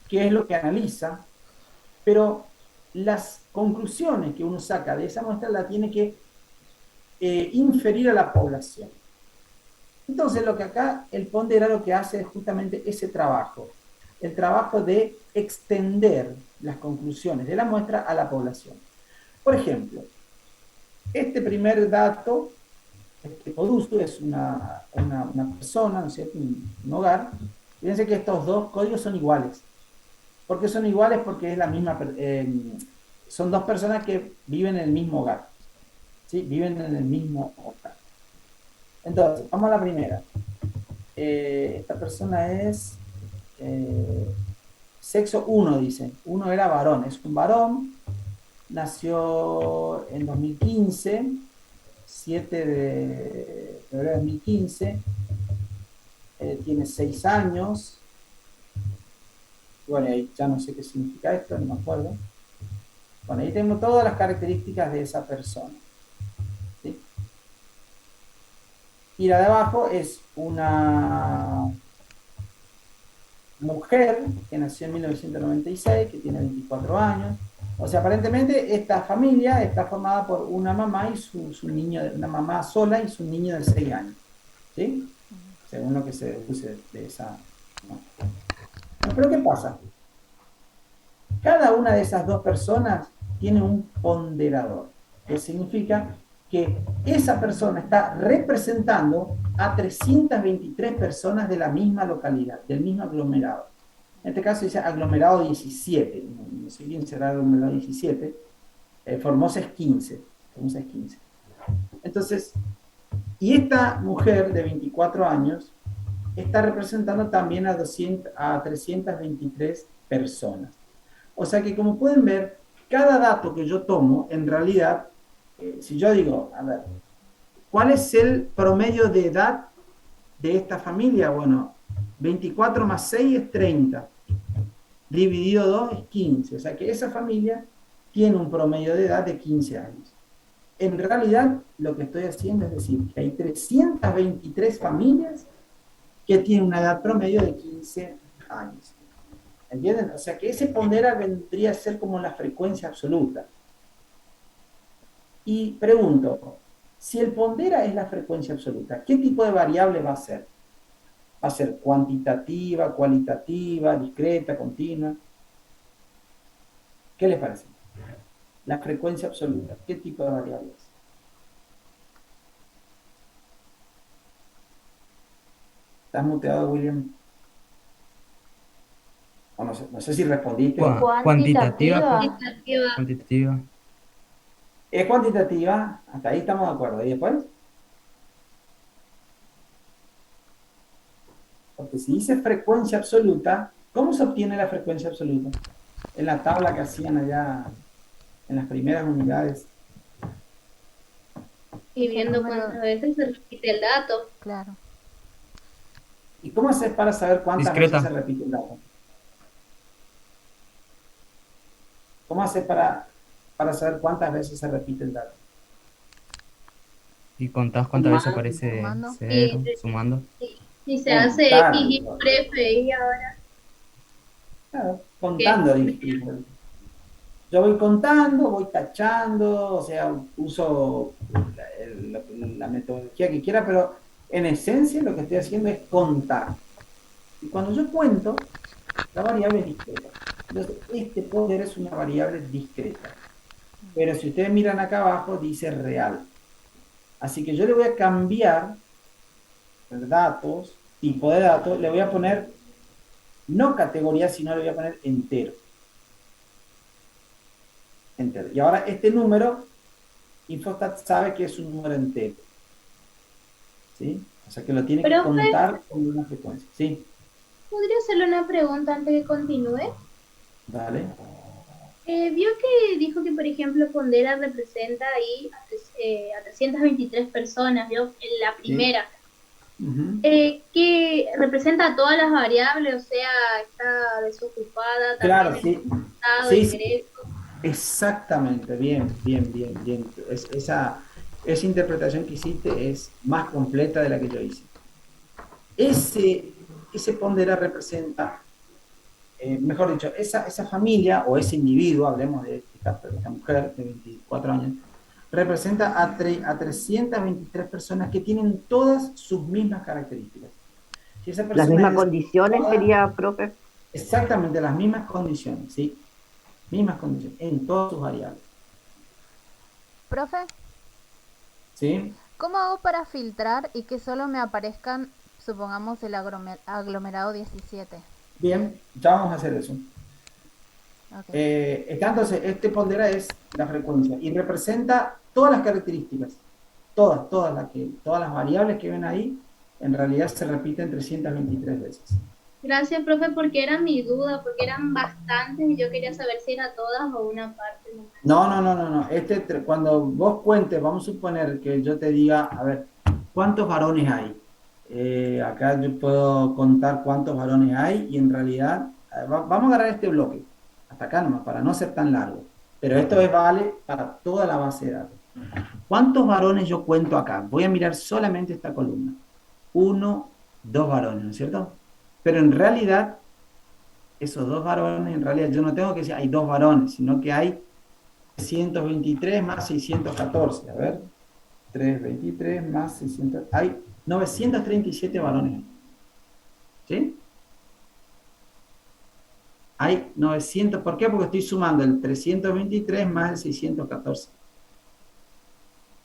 que es lo que analiza, pero las conclusiones que uno saca de esa muestra la tiene que inferir a la población. Entonces lo que acá el Pondera lo que hace es justamente ese trabajo, el trabajo de extender las conclusiones de la muestra a la población. Por ejemplo, este primer dato, este Podusu es una persona, ¿no es cierto? Un hogar. Fíjense que estos dos códigos son iguales. ¿Por qué son iguales? Porque es la misma, son dos personas que viven en el mismo hogar. ¿Sí? Viven en el mismo hogar. Entonces, vamos a la primera. Esta persona es sexo 1, dice. 1 era varón, es un varón. Nació en 2015, 7 de febrero de 2015. Tiene 6 años. Bueno, ahí ya no sé qué significa esto, no me acuerdo. Bueno, ahí tengo todas las características de esa persona. ¿Sí? Y la de abajo es una mujer que nació en 1996, que tiene 24 años. O sea, aparentemente esta familia está formada por una mamá y su niño, una mamá sola y su niño de 6 años. ¿Sí? Según lo que se deduce de esa... ¿no? Pero ¿qué pasa? Cada una de esas dos personas tiene un ponderador, que significa que esa persona está representando a 323 personas de la misma localidad, del mismo aglomerado. En este caso dice aglomerado 17, no sé bien será aglomerado 17, Formosa es 15, Formosa es 15. Entonces, y esta mujer de 24 años está representando también a 323 personas. O sea que como pueden ver, cada dato que yo tomo, en realidad, si yo digo, a ver, ¿cuál es el promedio de edad de esta familia? Bueno, 24 más 6 es 30, dividido 2 es 15, o sea que esa familia tiene un promedio de edad de 15 años. En realidad, lo que estoy haciendo es decir que hay 323 familias que tienen una edad promedio de 15 años. ¿Entienden? O sea que ese pondera vendría a ser como la frecuencia absoluta. Y pregunto, si el pondera es la frecuencia absoluta, ¿qué tipo de variable va a ser? ¿Va a ser cuantitativa, cualitativa, discreta, continua? ¿Qué les parece? La frecuencia absoluta, ¿qué tipo de variable es? ¿Estás muteado, William? O no sé si respondiste. Cuantitativa. Cuantitativa. Cuantitativa. Es cuantitativa, hasta ahí estamos de acuerdo. ¿Y después? Porque si dice frecuencia absoluta, ¿cómo se obtiene la frecuencia absoluta? En la tabla que hacían allá en las primeras unidades. Y viendo cuántas veces se repite el dato. Claro. ¿Y cómo haces para saber cuántas Discreta. veces se repite el dato? ¿Cómo haces para saber cuántas veces se repite el dato? Y contás cuántas veces Sumando. aparece Sumando. cero, Y, sumando. y se hace Contar, X y ¿no? por F y ahora. Claro, contando. Yo voy contando, voy tachando, o sea, uso la metodología que quiera, pero en esencia lo que estoy haciendo es contar. Y cuando yo cuento, la variable es discreta. Entonces, este poder es una variable discreta. Pero si ustedes miran acá abajo, dice real. Así que yo le voy a cambiar datos, tipo de datos, le voy a poner no categoría, sino le voy a poner entero. Entero. Y ahora este número, Infostat sabe que es un número entero. ¿Sí? O sea que lo tiene que Profe, contar con una frecuencia. ¿Sí? ¿podría hacerle una pregunta antes que continúe? Dale. Vio que dijo que, por ejemplo, Pondera representa ahí a 323 personas, vio, en la ¿sí? primera, Ujú. que representa a todas las variables, o sea, está desocupada Claro, también el sí. Estado, Sí, sí, ingreso. exactamente, bien, bien, bien, bien. Esa interpretación que hiciste es más completa de la que yo hice. Ese pondera representa, mejor dicho, esa familia o ese individuo, hablemos de esta mujer de 24 años, representa a 323 personas que tienen todas sus mismas características. Si esa Las persona mismas es condiciones toda, sería, profe. exactamente las mismas condiciones, ¿sí? Mismas condiciones en todas sus variables, Profe, ¿sí? ¿cómo hago para filtrar y que solo me aparezcan, supongamos, el aglomerado 17? Bien, ya vamos a hacer eso. Ok. Entonces, este pondera es la frecuencia y representa todas las características, todas las variables que ven ahí, en realidad se repiten 323 veces. Gracias, profe, porque era mi duda, porque eran bastantes y yo quería saber si era todas o una parte nomás. No, no, no, no, no. Cuando vos cuentes, vamos a suponer que yo te diga, a ver, ¿cuántos varones hay? Acá yo puedo contar cuántos varones hay y en realidad, vamos a agarrar este bloque, hasta acá nomás, para no ser tan largo. Pero esto vale para toda la base de datos. ¿Cuántos varones yo cuento acá? Voy a mirar solamente esta columna. Uno, dos varones, ¿no es cierto? Pero en realidad, esos dos varones, en realidad yo no tengo que decir hay dos varones, sino que hay 323 más 614. A ver, 323 más 600. Hay 937 varones. ¿Sí? Hay 900. ¿Por qué? Porque estoy sumando el 323 más el 614.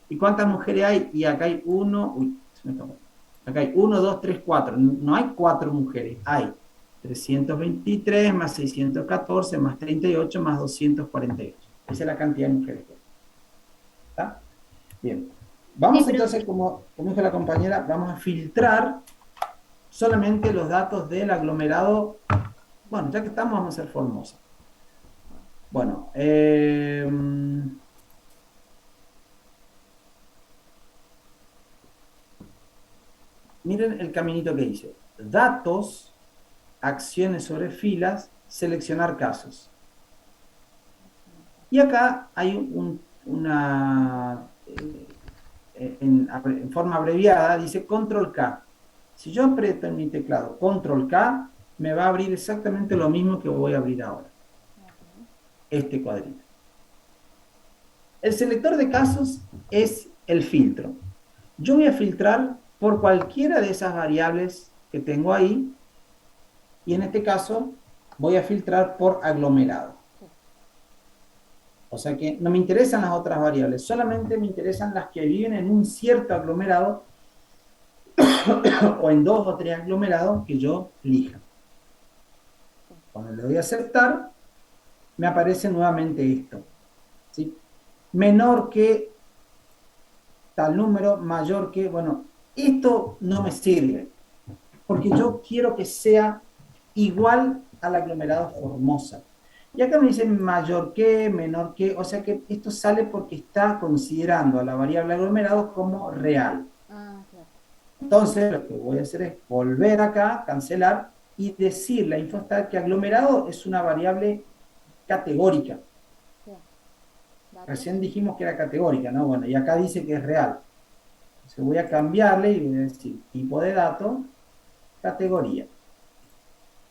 ¿Y cuántas mujeres hay? Y acá hay uno. Uy, se me escapó. Acá hay uno, dos, tres, cuatro. No hay cuatro mujeres. Hay 323 más 614 más 38 más 248. Esa es la cantidad de mujeres que hay. ¿Está? Bien. Sí, Vamos pero entonces, como dijo la compañera, vamos a filtrar solamente los datos del aglomerado. Bueno, ya que estamos, vamos a hacer Formosa. Bueno, miren el caminito que hice. Datos, acciones sobre filas, seleccionar casos. Y acá hay en forma abreviada, dice Control K. Si yo aprieto en mi teclado Control K, me va a abrir exactamente lo mismo que voy a abrir ahora. Este cuadrito. El selector de casos es el filtro. Yo voy a filtrar por cualquiera de esas variables que tengo ahí y en este caso voy a filtrar por aglomerado. O sea que no me interesan las otras variables, solamente me interesan las que viven en un cierto aglomerado o en dos o tres aglomerados que yo elija. Cuando le doy a aceptar, me aparece nuevamente esto. ¿Sí? Menor que tal número, mayor que, bueno, esto no me sirve, porque yo quiero que sea igual al aglomerado Formosa. Y acá me dicen mayor que, menor que, o sea que esto sale porque está considerando a la variable aglomerado como real. Ah, claro. Entonces, lo que voy a hacer es volver acá, cancelar y decirle a Infostat que aglomerado es una variable categórica. Sí. Datos. Recién dijimos que era categórica, ¿no? Bueno, y acá dice que es real. Entonces voy a cambiarle y voy a decir tipo de dato, categoría.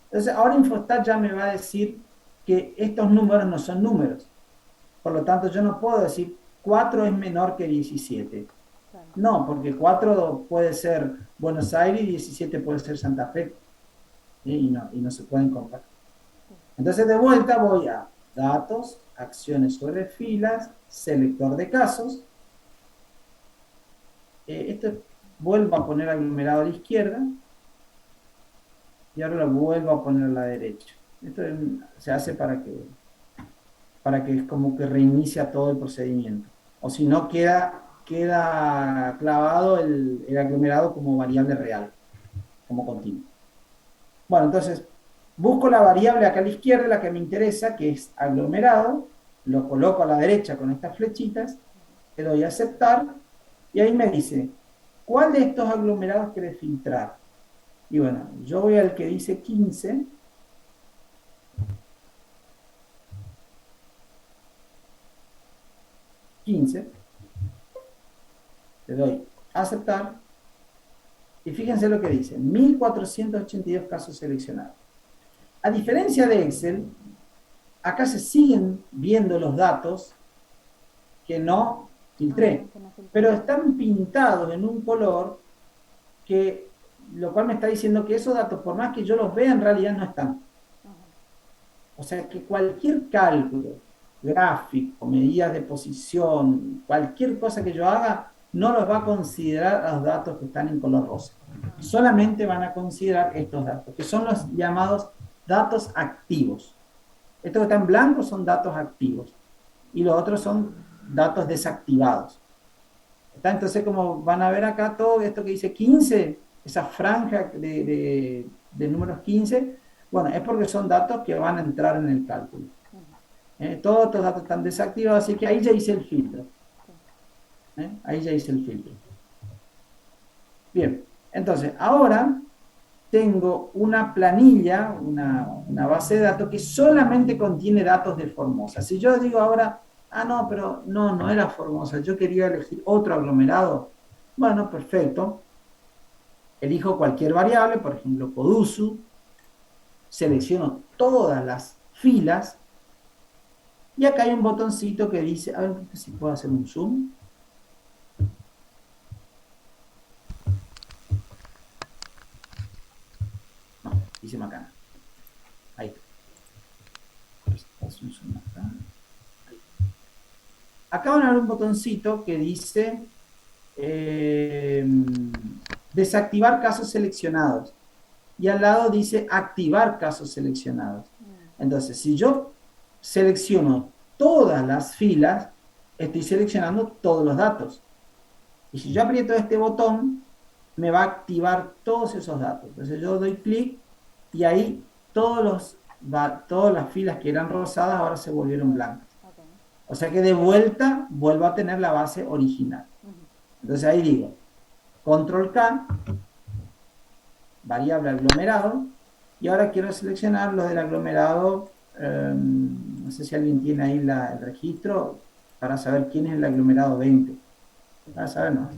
Entonces ahora Infostat ya me va a decir que estos números no son números. Por lo tanto, yo no puedo decir 4 es menor que 17. Claro. No, porque 4 puede ser Buenos Aires y 17 puede ser Santa Fe. ¿Sí? Y no se pueden comparar. Entonces de vuelta voy a datos, acciones sobre filas, selector de casos. Esto vuelvo a poner aglomerado a la izquierda y ahora lo vuelvo a poner a la derecha. Esto se hace para que es como que reinicia todo el procedimiento. O si no, queda clavado el aglomerado como variable real, como continuo. Bueno, entonces busco la variable acá a la izquierda, la que me interesa, que es aglomerado, lo coloco a la derecha con estas flechitas, le doy a aceptar, y ahí me dice, ¿cuál de estos aglomerados querés filtrar? Y bueno, yo voy al que dice 15, le doy a aceptar, y fíjense lo que dice, 1482 casos seleccionados. A diferencia de Excel, acá se siguen viendo los datos que no filtré, pero están pintados en un color que, lo cual me está diciendo que esos datos, por más que yo los vea, en realidad no están. O sea que cualquier cálculo, gráfico, medidas de posición, cualquier cosa que yo haga, no los va a considerar los datos que están en color rosa. Solamente van a considerar estos datos, que son los llamados datos activos. Estos que están en blanco son datos activos y los otros son datos desactivados. Entonces, como van a ver acá, todo esto que dice 15, esa franja de números 15, bueno, es porque son datos que van a entrar en el cálculo. Todos estos datos están desactivados, así que ahí ya hice el filtro. Ahí ya hice el filtro. Bien, entonces, ahora tengo una planilla, una base de datos que solamente contiene datos de Formosa. Si yo digo ahora, no, pero no era Formosa, yo quería elegir otro aglomerado. Bueno, perfecto. Elijo cualquier variable, por ejemplo, Podusu, selecciono todas las filas, y acá hay un botoncito que dice, a ver si puedo hacer un zoom. No, dice Macana. Ahí está. Acá van a ver un botoncito que dice desactivar casos seleccionados. Y al lado dice activar casos seleccionados. Entonces, si yo selecciono todas las filas, estoy seleccionando todos los datos. Y si yo aprieto este botón, me va a activar todos esos datos. Entonces yo doy clic y ahí todas las filas que eran rosadas ahora se volvieron blancas. O sea que de vuelta vuelvo a tener la base original. Entonces ahí digo, control K, variable aglomerado, y ahora quiero seleccionar los del aglomerado, no sé si alguien tiene ahí el registro para saber quién es el aglomerado 20. Para saber, no.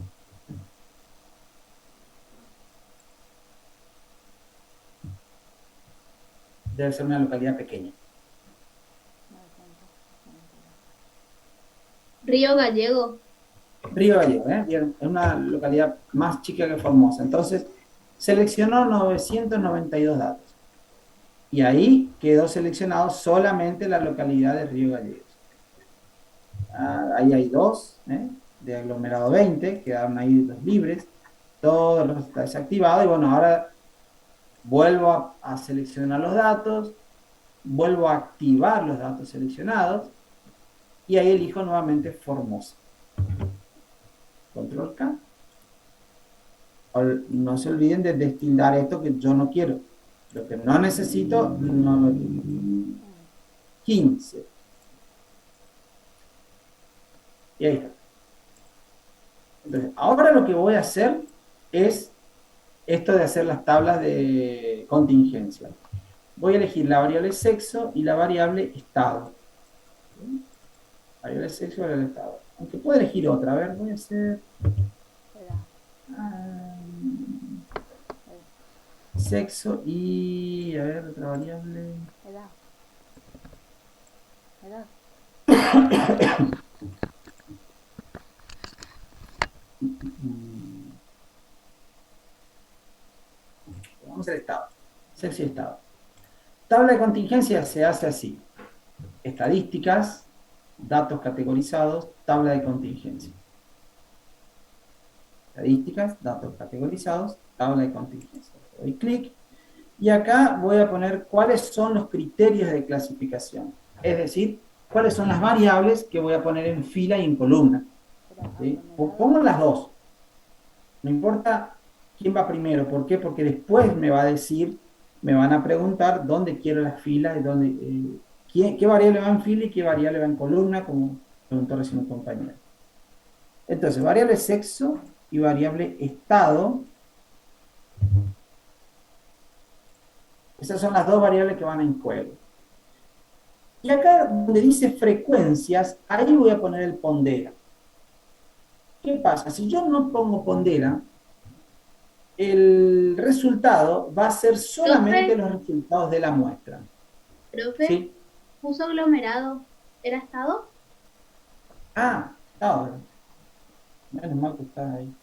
Debe ser una localidad pequeña. Río Gallego. Río Gallego, es una localidad más chica que Formosa. Entonces, seleccionó 992 datos. Y ahí quedó seleccionado solamente la localidad de Río Gallegos. Ahí hay dos, de aglomerado 20, quedaron ahí los libres. Todo lo está desactivado. Y bueno, ahora vuelvo a seleccionar los datos, vuelvo a activar los datos seleccionados, y ahí elijo nuevamente Formosa. Control K. No se olviden de destildar esto que yo no quiero. Lo que no necesito, no lo quiero. 15. Y ahí está. Entonces, ahora lo que voy a hacer es esto de hacer las tablas de contingencia. Voy a elegir la variable sexo y la variable estado. Variable sexo y variable estado. Aunque puedo elegir otra. A ver, voy a hacer sexo y a ver, otra variable. Vamos al estado. Sexo y estado. Tabla de contingencia se hace así. Estadísticas, datos categorizados, tabla de contingencia. Estadísticas, datos categorizados, tabla de contingencia. Doy clic y acá voy a poner cuáles son los criterios de clasificación. Es decir, cuáles son las variables que voy a poner en fila y en columna. ¿Sí? Pongo las dos. No importa quién va primero. ¿Por qué? Porque después me va a decir me van a preguntar dónde quiero las filas y dónde, qué variable va en fila y qué variable va en columna, como preguntó recién un compañero. Entonces, variable sexo y variable estado. Esas son las dos variables que van en juego. Y acá donde dice frecuencias, ahí voy a poner el pondera. ¿Qué pasa? Si yo no pongo pondera, el resultado va a ser solamente Profe, los resultados de la muestra. profe, ¿Sí? puso aglomerado. ¿Era estado? Ah, estado. Menos mal que está ahí.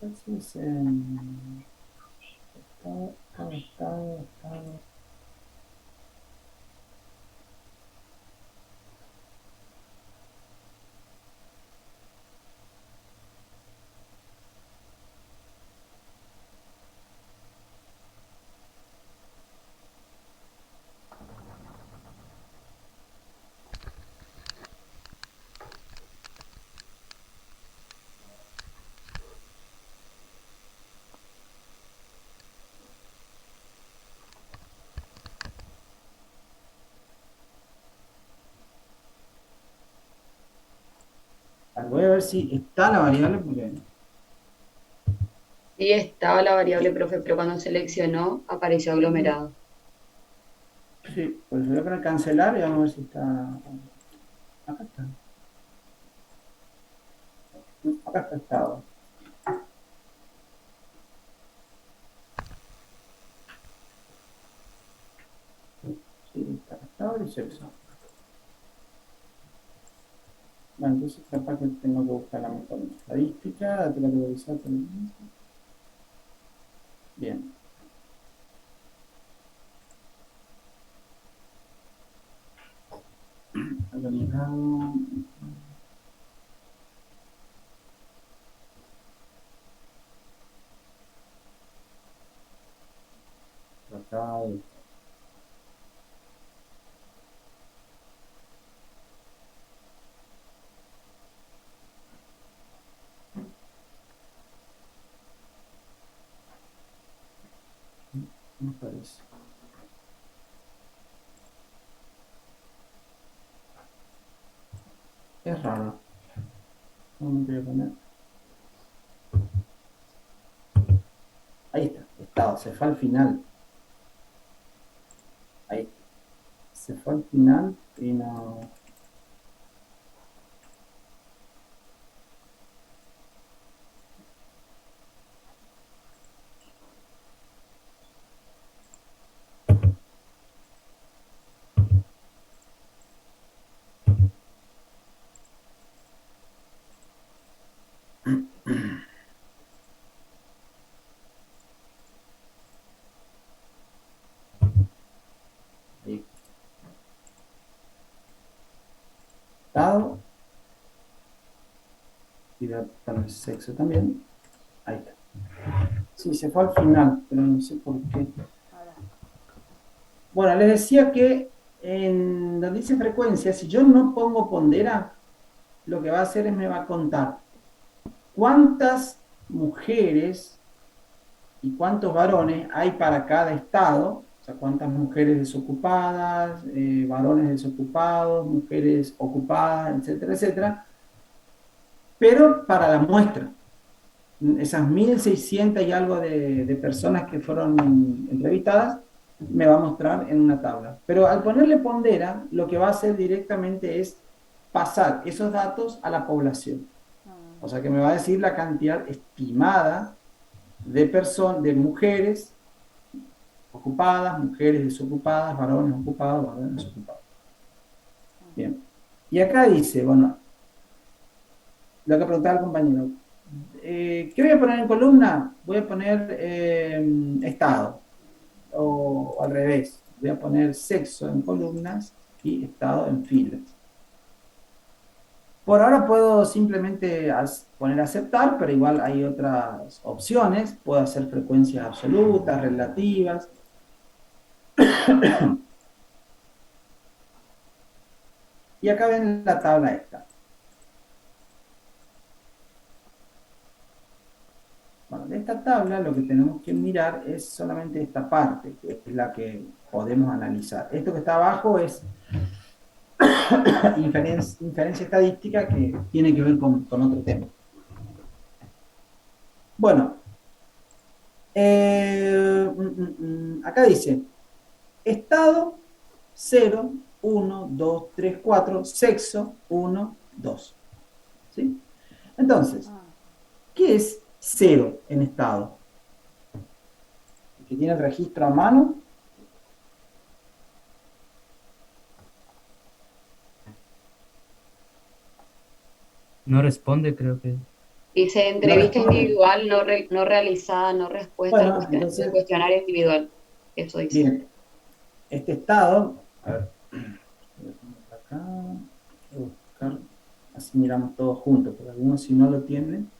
Entonces, estado. Voy a ver si está la variable, porque Sí, estaba la variable, profe, pero cuando seleccionó apareció aglomerado. sí, pues voy a poner cancelar y vamos a ver si está. Acá está. Acá está estado. Sí, está estado y sexo. Bueno, entonces capaz que tengo que buscar la mejor estadística, date la categorizar también. Bien. Aglomerado. Acá. Me parece. Es raro. ¿Dónde voy a poner? Ahí está, estado, se fue al final. Ahí, se fue al final y no. Ahí. Estado y voy a poner sexo también. Ahí está. Sí, se fue al final, pero no sé por qué. Bueno, les decía que en donde dice frecuencia, si yo no pongo pondera, lo que va a hacer es me va a contar cuántas mujeres y cuántos varones hay para cada estado, o sea, cuántas mujeres desocupadas, varones desocupados, mujeres ocupadas, etcétera, etcétera, pero para la muestra. Esas 1.600 y algo de personas que fueron entrevistadas, me va a mostrar en una tabla. Pero al ponerle pondera, lo que va a hacer directamente es pasar esos datos a la población. O sea que me va a decir la cantidad estimada de mujeres ocupadas, mujeres desocupadas, varones ocupados, varones desocupados. Bien. Y acá dice, bueno, lo que preguntaba el compañero, ¿qué voy a poner en columna? Voy a poner estado, o al revés, voy a poner sexo en columnas y estado en filas. Por ahora puedo simplemente poner aceptar, pero igual hay otras opciones. Puedo hacer frecuencias absolutas, relativas. Y acá ven la tabla esta. Bueno, de esta tabla lo que tenemos que mirar es solamente esta parte, que es la que podemos analizar. Esto que está abajo es inferencia estadística, que tiene que ver con otro tema. Bueno, acá dice estado 0, 1, 2, 3, 4, sexo 1, 2. ¿Sí? Entonces, ¿qué es 0 en estado? ¿El que tiene el registro a mano? No responde, creo que. Dice No entrevista responde. individual no realizada, no respuesta Bueno, al entonces, cuestionario individual. Eso dice. bien, este estado, a ver, voy a poner acá, voy a buscar, así miramos todos juntos, porque algunos si no lo tienen.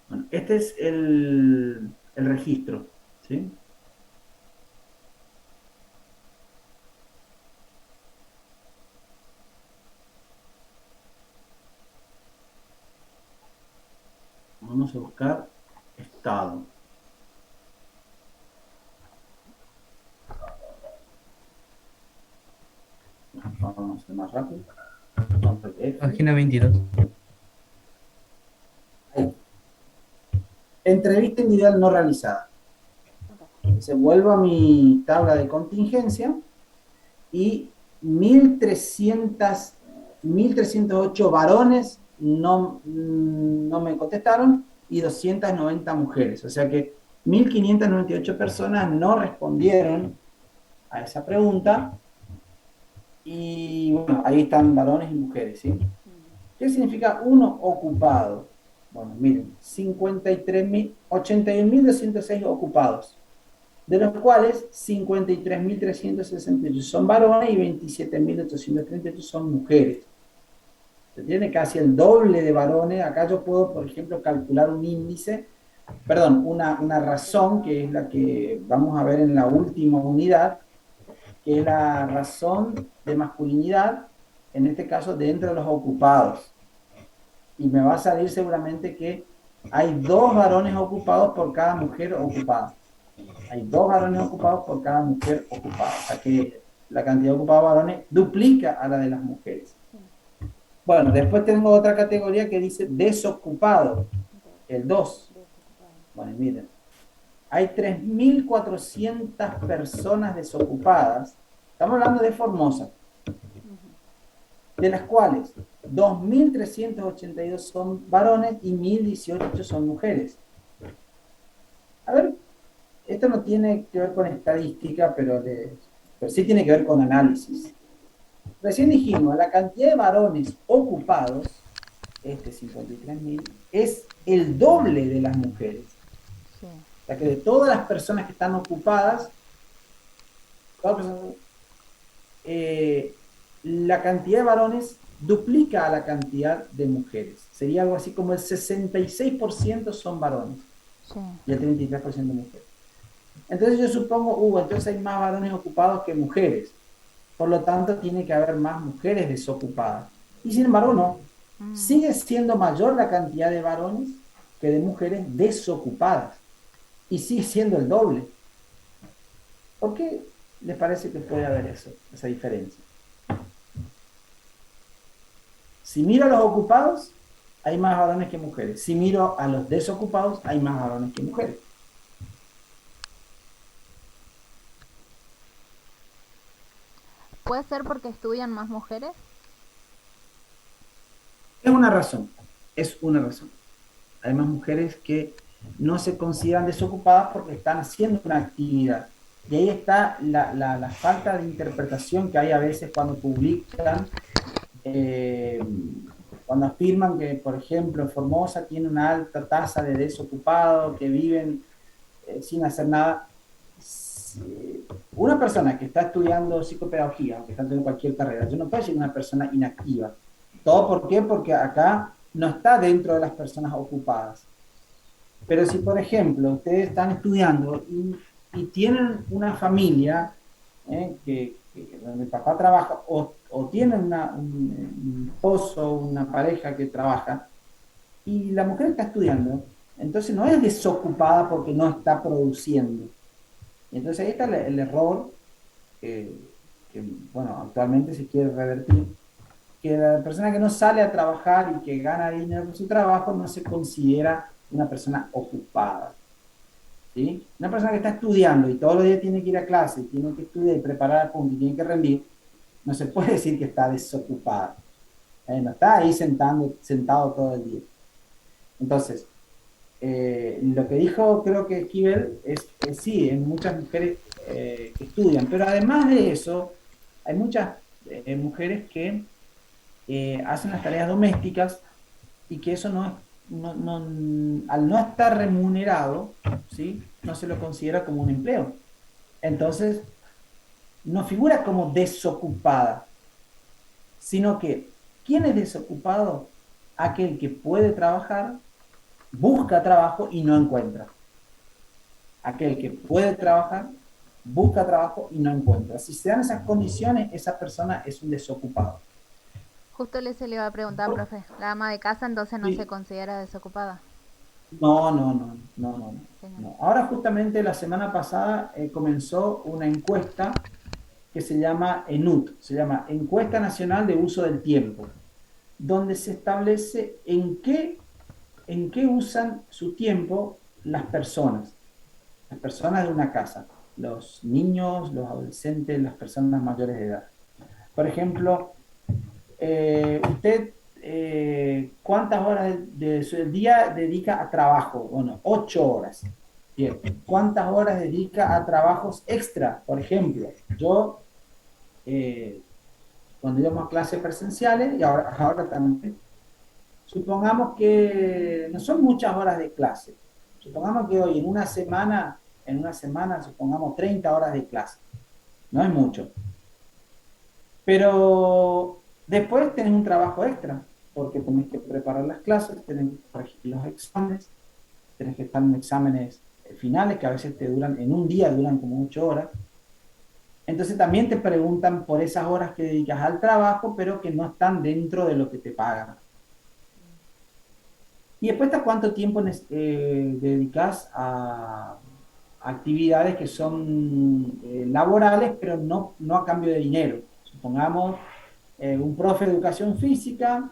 Bueno, este es el registro, ¿sí? Vamos a buscar estado. Vamos a hacer más rápido. Control F. Página 22. Ahí. Entrevista individual no realizada. Se vuelvo a mi tabla de contingencia y 1.308 varones no me contestaron y 290 mujeres. O sea que 1.598 personas no respondieron a esa pregunta. Y bueno, ahí están varones y mujeres, ¿sí? ¿Qué significa uno ocupado? Bueno, miren, 81.206 ocupados, de los cuales 53.368 son varones y 27.838 son mujeres. Se tiene casi el doble de varones. Acá yo puedo, por ejemplo, calcular un índice, perdón, una razón, que es la que vamos a ver en la última unidad, que es la razón de masculinidad, en este caso dentro de los ocupados. Y me va a salir seguramente que hay 2 varones ocupados por cada mujer ocupada. Hay 2 varones ocupados por cada mujer ocupada. O sea que la cantidad de ocupados varones duplica a la de las mujeres. Bueno, después tengo otra categoría que dice desocupado, el 2. Bueno, miren, hay 3.400 personas desocupadas. Estamos hablando de Formosa, de las cuales 2.382 son varones y 1.018 son mujeres. A ver, esto no tiene que ver con estadística, pero sí tiene que ver con análisis. Recién dijimos, la cantidad de varones ocupados, 53.000, es el doble de las mujeres. Sí. O sea que de todas las personas que están ocupadas, la cantidad de varones duplica a la cantidad de mujeres. Sería algo así como el 66% son varones Sí. y el 33% mujeres. Entonces yo supongo, entonces hay más varones ocupados que mujeres. Por lo tanto, tiene que haber más mujeres desocupadas. Y sin embargo, no. Sigue siendo mayor la cantidad de varones que de mujeres desocupadas. Y sigue siendo el doble. ¿Por qué les parece que puede haber esa diferencia? Si miro a los ocupados, hay más varones que mujeres. Si miro a los desocupados, hay más varones que mujeres. ¿Puede ser porque estudian más mujeres? Es una razón. Es una razón. Hay más mujeres que no se consideran desocupadas porque están haciendo una actividad. Y ahí está la falta de interpretación que hay a veces cuando publican, eh, cuando afirman que, por ejemplo, Formosa tiene una alta tasa de desocupados que viven sin hacer nada. Una persona que está estudiando psicopedagogía, o que está estudiando cualquier carrera, yo no puedo decir una persona inactiva. ¿Todo por qué? Porque acá no está dentro de las personas ocupadas. Pero si, por ejemplo, ustedes están estudiando y tienen una familia donde el papá trabaja o tienen un esposo, una pareja que trabaja y la mujer está estudiando, entonces no es desocupada porque no está produciendo. Y entonces ahí está el error que, bueno, actualmente se quiere revertir, que la persona que no sale a trabajar y que gana dinero por su trabajo no se considera una persona ocupada. ¿Sí? Una persona que está estudiando y todos los días tiene que ir a clase, tiene que estudiar y preparar apuntes y tiene que rendir, no se puede decir que está desocupada. No está ahí sentado todo el día. Entonces, lo que dijo creo que Esquivel es que sí, hay muchas mujeres que estudian, pero además de eso, hay muchas mujeres que hacen las tareas domésticas y que eso al no estar remunerado, ¿sí? No se lo considera como un empleo. Entonces, no figura como desocupada, sino que, ¿quién es desocupado? Aquel que puede trabajar, busca trabajo y no encuentra. Aquel que puede trabajar, busca trabajo y no encuentra. Si se dan esas condiciones, esa persona es un desocupado. Justo se le iba a preguntar, profe, la ama de casa entonces no Sí. se considera desocupada. No. Genial. Ahora justamente la semana pasada comenzó una encuesta que se llama ENUT, se llama Encuesta Nacional de Uso del Tiempo, donde se establece en qué usan su tiempo las personas de una casa, los niños, los adolescentes, las personas mayores de edad. Por ejemplo, usted ¿cuántas horas de su día dedica a trabajo? Bueno, 8 horas. Bien. ¿Cuántas horas dedica a trabajos extra? Por ejemplo, yo cuando íbamos a clases presenciales y ahora también, supongamos que no son muchas horas de clase. Supongamos que hoy en una semana, supongamos 30 horas de clase. No es mucho. Pero después tenés un trabajo extra, porque tenés que preparar las clases, tenés que corregir los exámenes, tenés que estar en exámenes finales que a veces en un día duran como 8 horas. Entonces también te preguntan por esas horas que dedicas al trabajo, pero que no están dentro de lo que te pagan. Y después está cuánto tiempo dedicas a actividades que son laborales, pero no a cambio de dinero. Supongamos, un profe de educación física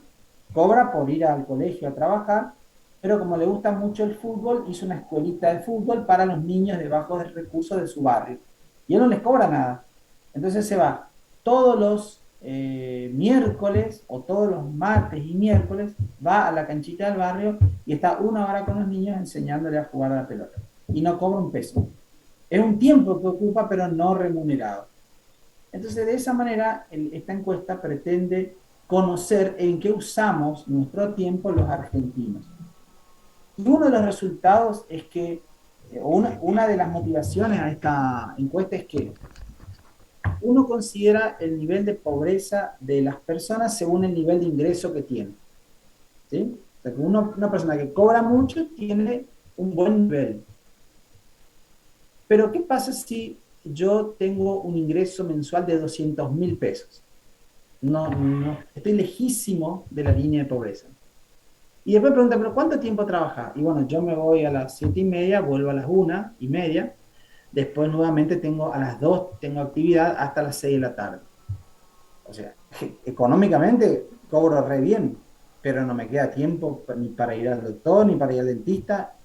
cobra por ir al colegio a trabajar, pero como le gusta mucho el fútbol, hizo una escuelita de fútbol para los niños de bajos recursos de su barrio. Y él no les cobra nada. Entonces se va todos los miércoles o todos los martes y miércoles, va a la canchita del barrio y está 1 hora con los niños enseñándole a jugar a la pelota. Y no cobra un peso. Es un tiempo que ocupa, pero no remunerado. Entonces, de esa manera, esta encuesta pretende conocer en qué usamos nuestro tiempo los argentinos. Y uno de los resultados es que, una de las motivaciones a esta encuesta es que uno considera el nivel de pobreza de las personas según el nivel de ingreso que tiene. ¿Sí? O sea, que una persona que cobra mucho tiene un buen nivel. Pero, ¿qué pasa si yo tengo un ingreso mensual de 200.000 pesos? No, estoy lejísimo de la línea de pobreza. Y después pregunta, ¿pero cuánto tiempo trabajas? Y bueno, yo me voy a las 7:30, vuelvo a las 1:30, después nuevamente a las 2 tengo actividad hasta las 6 de la tarde. O sea, económicamente cobro re bien, pero no me queda tiempo ni para ir al doctor, ni para ir al dentista.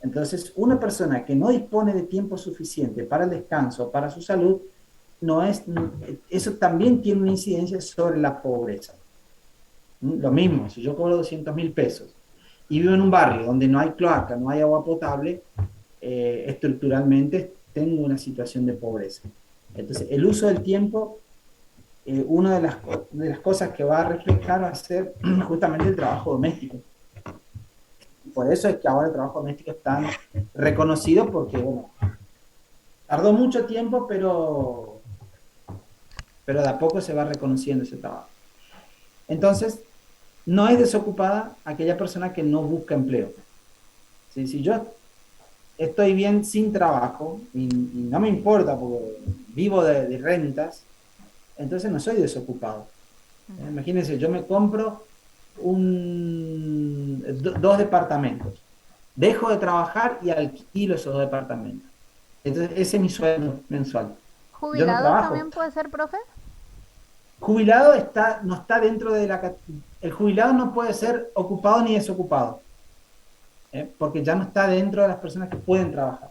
Entonces, una persona que no dispone de tiempo suficiente para el descanso, para su salud, eso también tiene una incidencia sobre la pobreza. Lo mismo, si yo cobro 200.000 pesos y vivo en un barrio donde no hay cloaca, no hay agua potable, estructuralmente tengo una situación de pobreza. Entonces, el uso del tiempo, una de las cosas que va a reflejar va a ser justamente el trabajo doméstico. Por eso es que ahora el trabajo doméstico es tan reconocido, porque, bueno, tardó mucho tiempo, pero de a poco se va reconociendo ese trabajo. Entonces, no es desocupada aquella persona que no busca empleo. ¿Sí? Si yo estoy bien sin trabajo y no me importa porque vivo de rentas, entonces no soy desocupado. Imagínense, yo me compro dos departamentos, dejo de trabajar y alquilo esos dos departamentos. Entonces ese es mi sueldo mensual. Yo no ¿Jubilado trabajo. también puede ser, profe? Jubilado no está dentro de el jubilado no puede ser ocupado ni desocupado, porque ya no está dentro de las personas que pueden trabajar.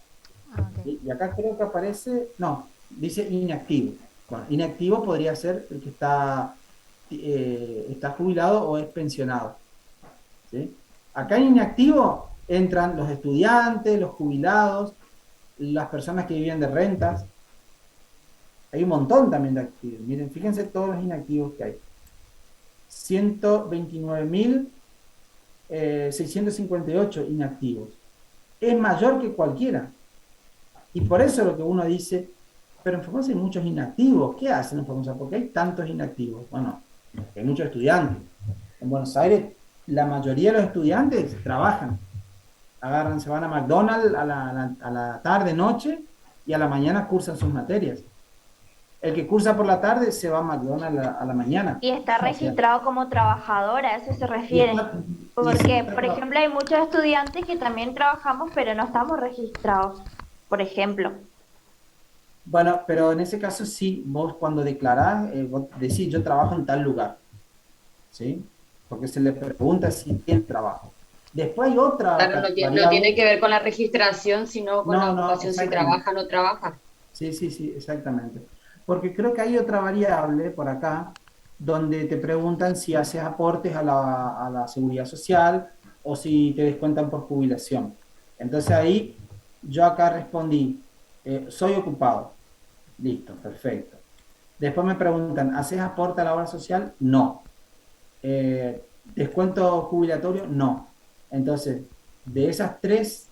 Ah, ok. Y acá creo que aparece, no, dice inactivo. Bueno, inactivo podría ser el que está jubilado o es pensionado. ¿Sí? Acá en inactivo entran los estudiantes, los jubilados, las personas que viven de rentas. Hay un montón también de activos. Miren, fíjense todos los inactivos que hay. 129.658 inactivos. Es mayor que cualquiera. Y por eso es lo que uno dice, pero en Formosa hay muchos inactivos. ¿Qué hacen en Formosa? ¿Por qué hay tantos inactivos? Bueno, hay muchos estudiantes. En Buenos Aires, la mayoría de los estudiantes trabajan. Agarran, se van a McDonald's a la tarde, noche, y a la mañana cursan sus materias. El que cursa por la tarde se va a McDonald's a la mañana. Y está O sea, registrado como trabajador, a eso se y refiere. está- y sí, Porque, por ejemplo, hay muchos estudiantes que también trabajamos, pero no estamos registrados, por ejemplo. bueno, pero en ese caso sí, vos cuando declarás, vos decís yo trabajo en tal lugar, ¿sí? Porque se le pregunta si tiene trabajo. Después hay otra Claro, no tiene variable. que ver con la registración, sino con la No, ocupación, si exactamente. trabaja o no trabaja. Sí, sí, sí, exactamente. Porque creo que hay otra variable por acá donde te preguntan si haces aportes a la seguridad social o si te descuentan por jubilación. Entonces ahí yo acá respondí, soy ocupado. Listo, perfecto. Después me preguntan, ¿haces aporte a la obra social? No. ¿Descuento jubilatorio? No. Entonces, de esos tres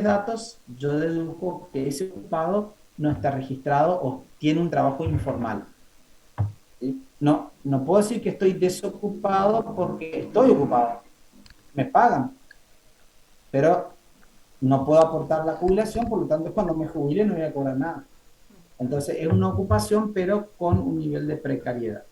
datos, yo deduzco que ese ocupado no está registrado o tiene un trabajo informal. ¿Sí? No, no puedo decir que estoy desocupado porque estoy ocupado. Me pagan, pero no puedo aportar la jubilación, por lo tanto, cuando me jubile no voy a cobrar nada. Entonces, es una ocupación, pero con un nivel de precariedad.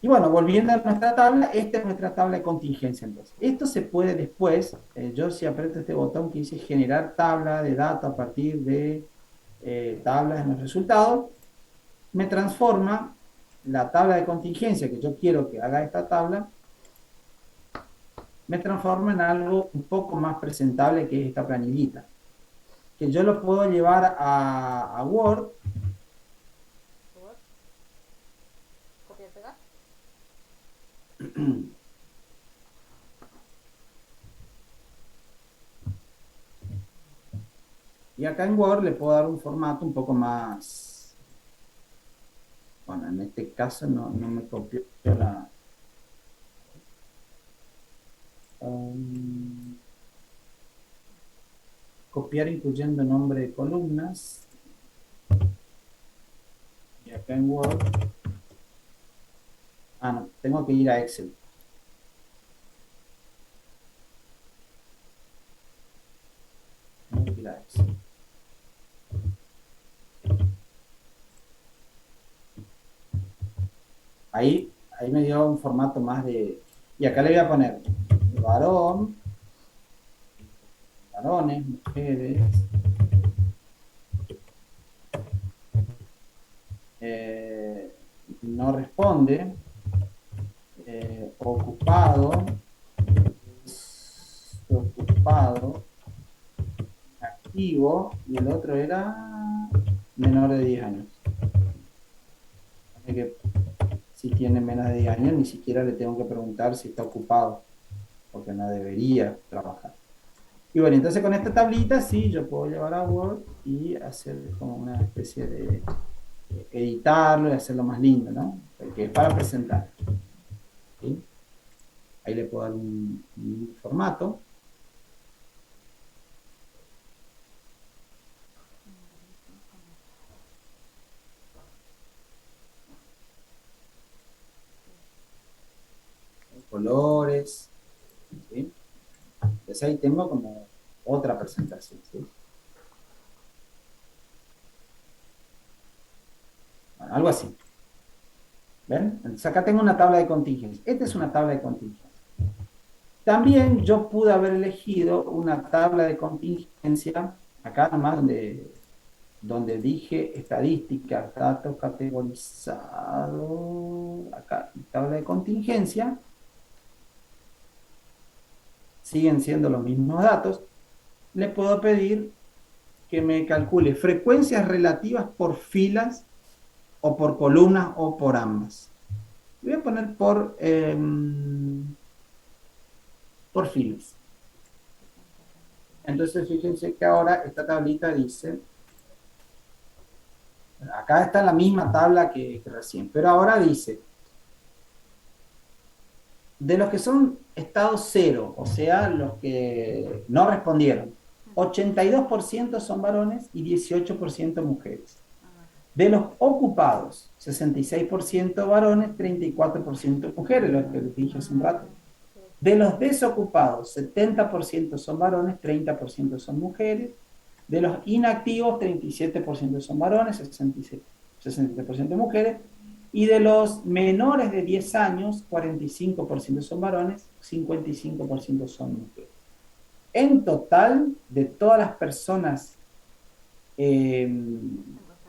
Y bueno, volviendo a nuestra tabla, esta es nuestra tabla de contingencia. Entonces, esto se puede después, yo si aprieto este botón que dice generar tabla de datos a partir de tablas en los resultados, me transforma la tabla de contingencia que yo quiero que haga esta tabla, me transforma en algo un poco más presentable que es esta planillita. Que yo lo puedo llevar a Word. Y acá en Word le puedo dar un formato un poco más, bueno, en este caso no me copió la, copiar incluyendo nombre de columnas, y acá en Word, no, tengo que ir a Excel. Tengo que ir a Excel. Ahí me dio un formato más de... Y acá le voy a poner varón, varones, mujeres, no responde, ocupado, ocupado, activo, y el otro era menor de 10 años. Así que si tiene menos de 10 años, ni siquiera le tengo que preguntar si está ocupado, porque no debería trabajar. Y bueno, entonces con esta tablita sí, yo puedo llevar a Word y hacer como una especie de editarlo y hacerlo más lindo, ¿no? Porque es para presentar. ¿Sí? Ahí le puedo dar un formato. Colores. ¿Sí? Entonces ahí tengo como otra presentación. ¿Sí? Bueno, algo así. ¿Ven? Entonces acá tengo una tabla de contingencia. Esta es una tabla de contingencia. También yo pude haber elegido una tabla de contingencia, acá nomás donde dije estadísticas, datos categorizados, acá, tabla de contingencia, siguen siendo los mismos datos. Le puedo pedir que me calcule frecuencias relativas por filas o por columnas o por ambas. Voy a poner por filas. Entonces fíjense que ahora esta tablita dice, acá está la misma tabla que recién, pero ahora dice, de los que son estado 0, o sea, los que no respondieron, 82% son varones y 18% mujeres. De los ocupados, 66% varones, 34% mujeres, lo que les dije hace un rato. De los desocupados, 70% son varones, 30% son mujeres. De los inactivos, 37% son varones, 60% mujeres. Y de los menores de 10 años, 45% son varones, 55% son mujeres. En total, de todas las personas de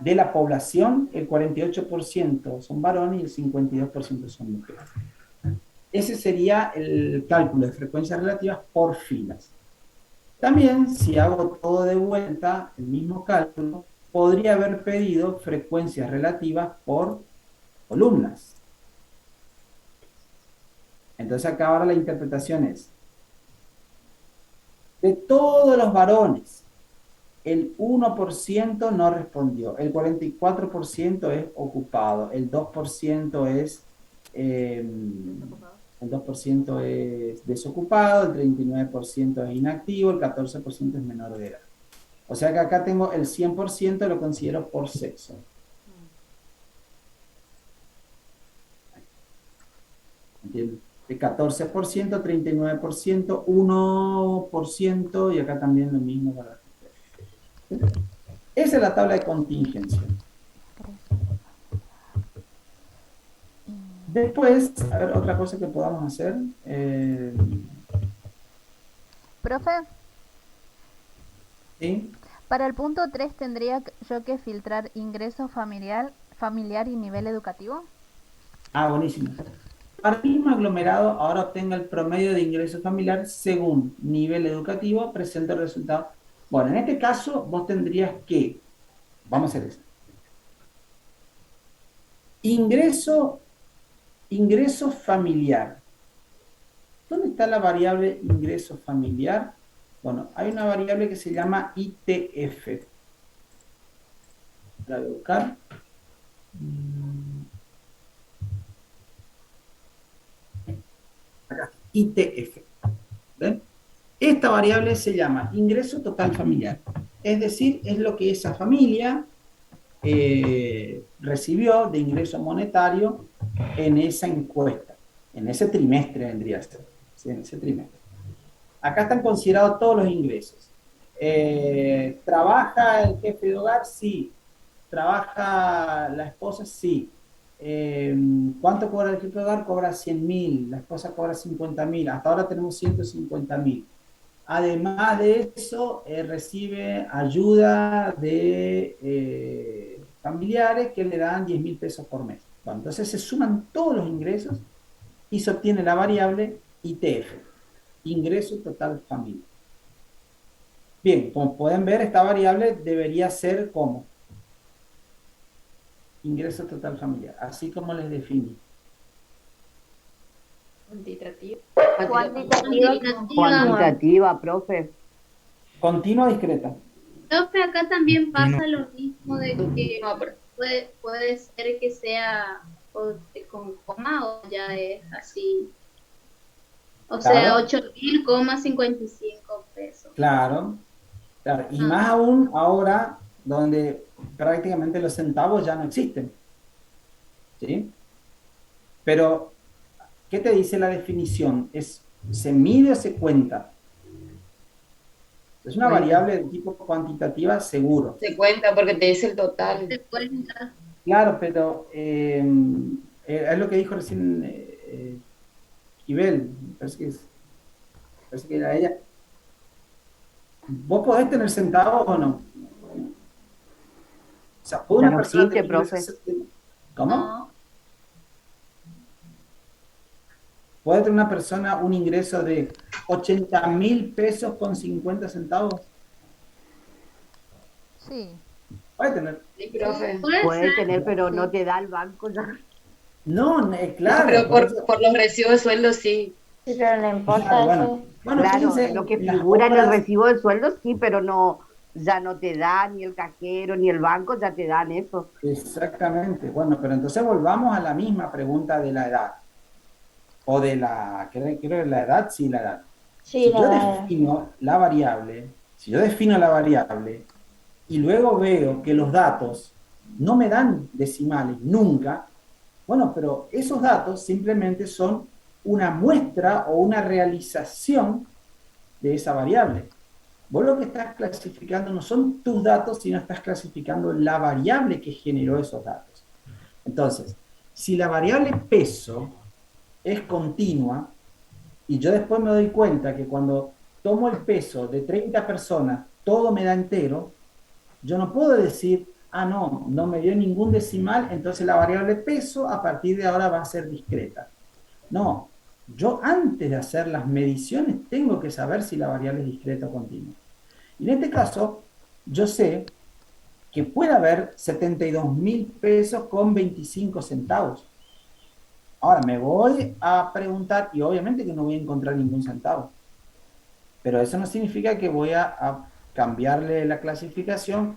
la población, el 48% son varones y el 52% son mujeres. Ese sería el cálculo de frecuencias relativas por filas. También, si hago todo de vuelta, el mismo cálculo, podría haber pedido frecuencias relativas por columnas. Entonces acá ahora la interpretación es, de todos los varones, el 1% no respondió, el 44% es ocupado, el 2% es... el 2% es desocupado, el 39% es inactivo, el 14% es menor de edad. O sea que acá tengo el 100% lo considero por sexo. ¿Entienden? El 14%, 39%, 1% y acá también lo mismo para la mujer. Esa es la tabla de contingencia. Después, a ver, otra cosa que podamos hacer. Profe, ¿Sí? para el punto 3 tendría yo que filtrar ingreso familiar y nivel educativo. Ah, buenísimo. Para el mismo aglomerado, ahora obtenga el promedio de ingreso familiar según nivel educativo, presenta el resultado. Bueno, en este caso, vos tendrías que, vamos a hacer esto. Ingreso familiar. ¿Dónde está la variable ingreso familiar? Bueno, hay una variable que se llama ITF. La voy a buscar. Acá, ITF. ¿Ven? Esta variable se llama ingreso total familiar. Es decir, es lo que esa familia recibió de ingreso monetario en esa encuesta, en ese trimestre vendría a ser, ¿sí? En ese trimestre. Acá están considerados todos los ingresos. ¿Trabaja el jefe de hogar? Sí. ¿Trabaja la esposa? Sí. ¿Cuánto cobra el jefe de hogar? Cobra 100.000, la esposa cobra 50.000, hasta ahora tenemos 150.000. Además de eso, recibe ayuda de familiares que le dan 10.000 pesos por mes. Bueno, entonces se suman todos los ingresos y se obtiene la variable ITF, ingreso total familiar. Bien, como pueden ver, esta variable debería ser como ingreso total familiar, así como les definí. Cuantitativa. Cuantitativa. Cuantitativa, profe. Continua o discreta. Profe, acá también Y no, pasa lo mismo de que No, pero puede ser que sea con coma o ya es así. O sea, Claro, 8.000,55 pesos. claro, claro. Y Ah, más aún ahora, donde prácticamente los centavos ya no existen, ¿sí? Pero, ¿qué te dice la definición? ¿Se mide o se cuenta? Es una Cuenta. variable de tipo cuantitativa, seguro. se cuenta porque te dice el total. se cuenta. Claro, pero es lo que dijo recién Ibel, parece que era ella. ¿Vos podés tener centavos o no? O sea, ¿puede Ya una no persona existe, tener profe. ingresos? ¿Cómo? No, ¿Puede tener una persona un ingreso de 80.000 pesos con 50 centavos? Sí, Puede tener. Sí, profe. puede Puede ser. tener, pero no sí. te da el banco ya. No, No, claro, pero por eso. por los recibos de sueldo sí. Sí, pero no Claro, importa bueno. eso. Bueno, Claro, fíjense lo que en las figura en el obras. recibo de sueldo sí, pero no, ya no te da ni el cajero ni el banco, ya te dan eso. Exactamente. Bueno, pero entonces volvamos a la misma pregunta de la edad. O de creo que la edad, sí, la edad. Sí, Si la yo verdad. defino la variable, si yo defino la variable y luego veo que los datos no me dan decimales nunca, bueno, pero esos datos simplemente son una muestra o una realización de esa variable. Vos lo que estás clasificando no son tus datos, sino estás clasificando la variable que generó esos datos. Entonces, si la variable peso es continua y yo después me doy cuenta que cuando tomo el peso de 30 personas, todo me da entero, yo no puedo decir, ah, no, no me dio ningún decimal, entonces la variable peso a partir de ahora va a ser discreta. No, yo antes de hacer las mediciones tengo que saber si la variable es discreta o continua. Y en este caso, yo sé que puede haber 72.000 pesos con 25 centavos. Ahora me voy a preguntar, y obviamente que no voy a encontrar ningún centavo, pero eso no significa que voy a cambiarle la clasificación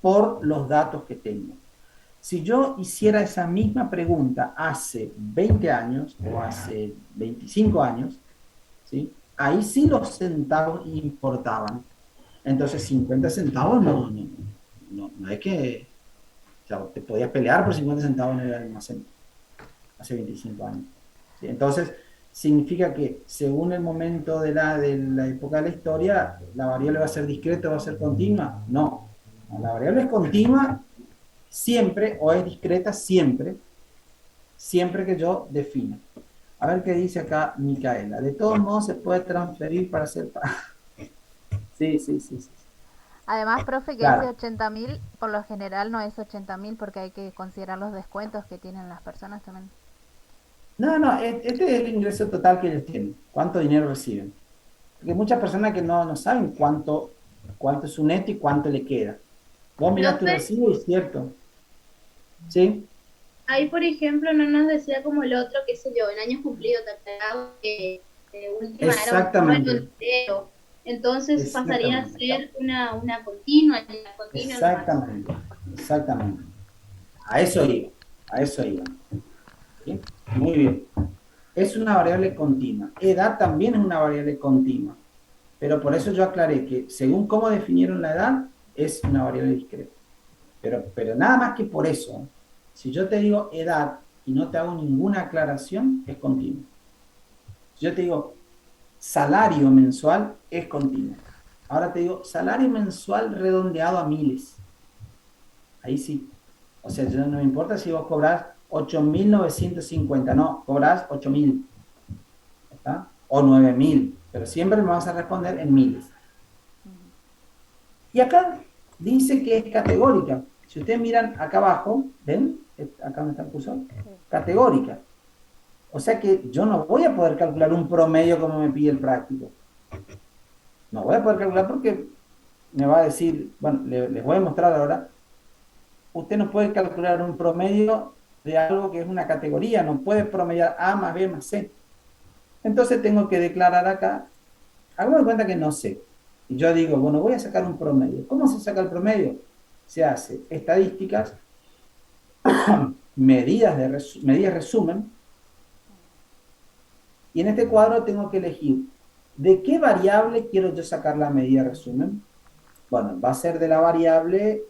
por los datos que tengo. Si yo hiciera esa misma pregunta hace 20 años o hace 25 años, ¿sí? Ahí sí los centavos importaban. Entonces 50 centavos no es que, o sea, te podías pelear por 50 centavos en el almacén hace 25 años. ¿Sí? Entonces, significa que según el momento de la época de la historia, la variable va a ser discreta o va a ser continua. No, la variable es continua siempre o es discreta siempre, siempre que yo defina. A ver qué dice acá Micaela. De todos modos se puede transferir para hacer... Sí, sí, sí, sí. Además, profe, que ese Claro. 80.000 por lo general no es 80.000 porque hay que considerar los descuentos que tienen las personas también. No, no, este es el ingreso total que ellos tienen. ¿Cuánto dinero reciben? Porque hay muchas personas que no saben cuánto es su neto y cuánto le queda. Vos mirás tu Profe, recibo y es cierto. ¿Sí? ahí por ejemplo no nos decía como el otro, qué sé yo, en años cumplidos, te pegaba que de última era un número Exactamente. entero. Entonces pasaría a Exactamente. ser una continua, y la continua nomás. Exactamente. Exactamente. A eso iba. A eso iba. ¿Sí? Muy bien. Es una variable continua. Edad también es una variable continua. Pero por eso yo aclaré que según cómo definieron la edad, es una variable discreta. Pero nada más que por eso, ¿eh? Si yo te digo edad y no te hago ninguna aclaración, es continuo. Si yo te digo salario mensual, es continuo. Ahora te digo salario mensual redondeado a miles. Ahí sí. O sea, yo no me importa si vos cobrás 8.950, no, cobrás 8.000, ¿está? O 9.000, pero siempre me vas a responder en miles. Y acá dice que es categórica. Si ustedes miran acá abajo, ¿ven? Acá donde está el cursor. Categórica. O sea que yo no voy a poder calcular un promedio como me pide el práctico. No voy a poder calcular porque me va a decir, bueno, les voy a mostrar ahora. Usted no puede calcular un promedio de algo que es una categoría, no puede promediar A más B más C. Entonces tengo que declarar acá, hagamos de cuenta que no sé. Y yo digo, bueno, voy a sacar un promedio. ¿Cómo se saca el promedio? Se hace estadísticas, medidas resumen, y en este cuadro tengo que elegir de qué variable quiero yo sacar la medida resumen. Bueno, va a ser de la variable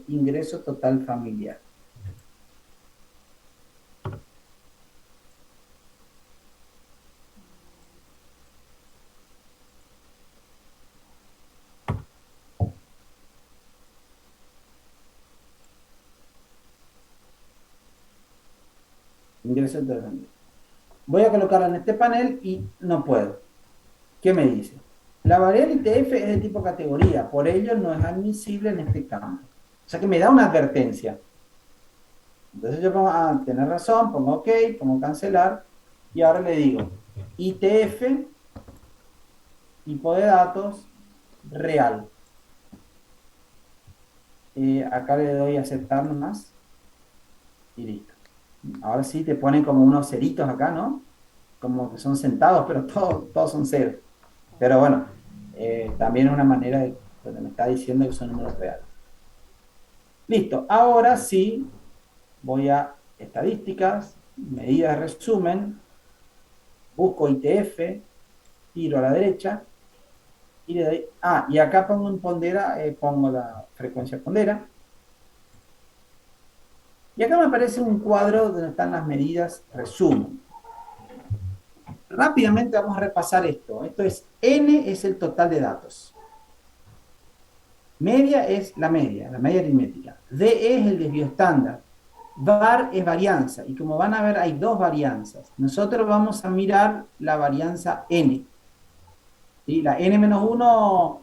ingreso total familiar. Ingreso total familiar. Voy a colocarla en este panel y no puedo. ¿Qué me dice? La variable ITF es de tipo categoría, por ello no es admisible en este campo. O sea que me da una advertencia. Entonces yo pongo, tener razón, pongo OK, pongo cancelar, y ahora le digo, ITF, tipo de datos, real. Acá le doy a aceptar nomás, y listo. Ahora sí te ponen como unos ceritos acá, ¿no? Como que son centavos, pero todos son ceros. Pero bueno, también es una manera de donde me está diciendo que son números reales. Listo, ahora sí voy a estadísticas, medidas de resumen, busco ITF, tiro a la derecha y le doy, y acá pongo en pondera, pongo la frecuencia pondera. Y acá me aparece un cuadro donde están las medidas resumen. Rápidamente vamos a repasar esto. Esto es, N es el total de datos. Media es la media aritmética. DE es el desvío estándar. VAR es varianza. Y como van a ver, hay dos varianzas. Nosotros vamos a mirar la varianza N. ¿Sí? La N-1,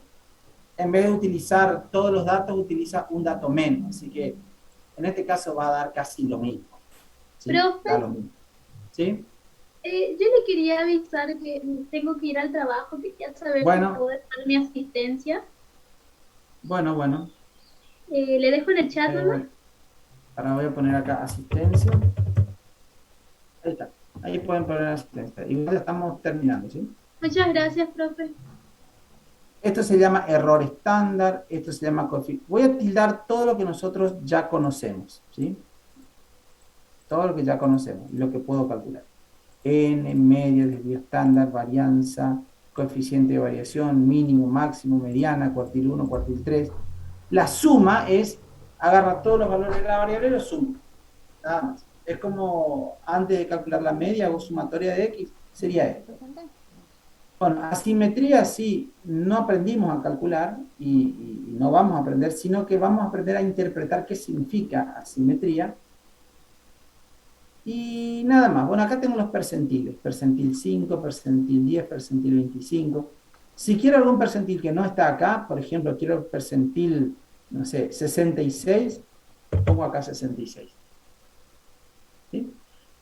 en vez de utilizar todos los datos, utiliza un dato menos. Así que en este caso va a dar casi lo mismo. ¿Sí? Profe, Da lo mismo. ¿Sí? yo le quería avisar que tengo que ir al trabajo, quería saber Bueno. si puedo dejar mi asistencia. Bueno. Le dejo en el chat nomás. Ahora voy a poner acá asistencia. Ahí está. Ahí pueden poner asistencia. Igual ya estamos terminando, ¿sí? Muchas gracias, profe. Esto se llama error estándar, esto se llama coeficiente. Voy a tildar todo lo que nosotros ya conocemos, ¿sí? Todo lo que ya conocemos y lo que puedo calcular. N, media, desvío estándar, varianza, coeficiente de variación, mínimo, máximo, mediana, cuartil 1, cuartil 3. La suma es, agarra todos los valores de la variable y los suma. Nada más. Es como antes de calcular la media o sumatoria de X, sería esto. Bueno, asimetría sí, no aprendimos a calcular y no vamos a aprender, sino que vamos a aprender a interpretar qué significa asimetría. Y nada más. Bueno, acá tengo los percentiles. Percentil 5, percentil 10, percentil 25. Si quiero algún percentil que no está acá, por ejemplo, quiero el percentil, no sé, 66, pongo acá 66. ¿Sí?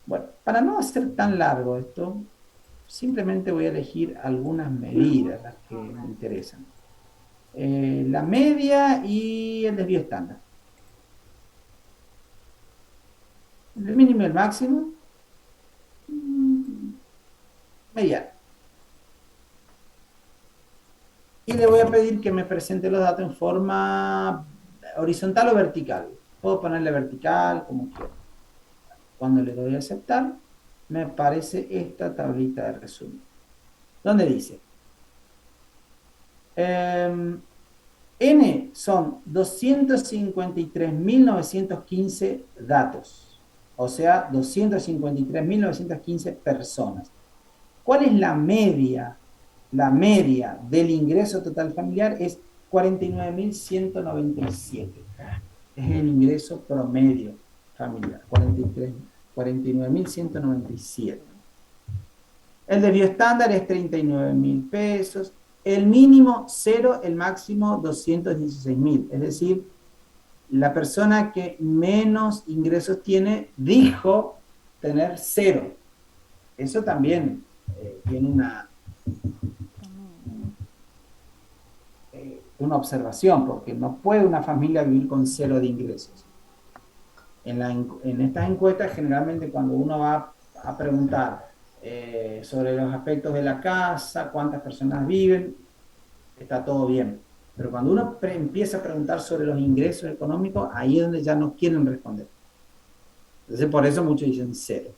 Bueno, para no hacer tan largo esto, simplemente voy a elegir algunas medidas, las que me interesan. La media y el desvío estándar. El mínimo y el máximo. Mediano. Y le voy a pedir que me presente los datos en forma horizontal o vertical. Puedo ponerle vertical, como quiera. Cuando le doy a aceptar, me aparece esta tablita de resumen, donde dice N son 253.915 datos, o sea, 253.915 personas. ¿Cuál es la media? La media del ingreso total familiar es 49.197. Es el ingreso promedio familiar, 49.197. El desvío estándar es 39.000 pesos. El mínimo 0, el máximo 216.000. Es decir, la persona que menos ingresos tiene dijo tener 0. Eso también tiene una observación, porque no puede una familia vivir con 0 de ingresos. En estas encuestas, generalmente cuando uno va a preguntar sobre los aspectos de la casa, cuántas personas viven, está todo bien. Pero cuando uno empieza a preguntar sobre los ingresos económicos, ahí es donde ya no quieren responder. Entonces, por eso muchos dicen cero.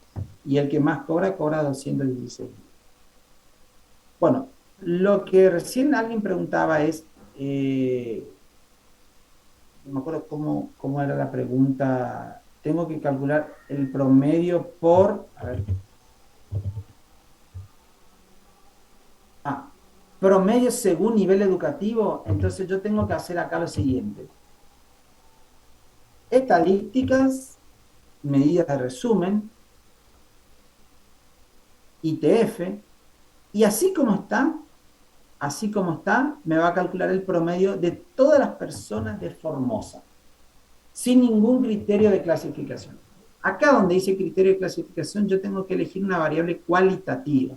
Y el que más cobra, cobra 216. Bueno, lo que recién alguien preguntaba es, no me acuerdo cómo era la pregunta, tengo que calcular el promedio por, a ver, promedio según nivel educativo. Entonces yo tengo que hacer acá lo siguiente. Estadísticas, medidas de resumen, ITF, y así como está, me va a calcular el promedio de todas las personas de Formosa, sin ningún criterio de clasificación. Acá donde dice criterio de clasificación, yo tengo que elegir una variable cualitativa.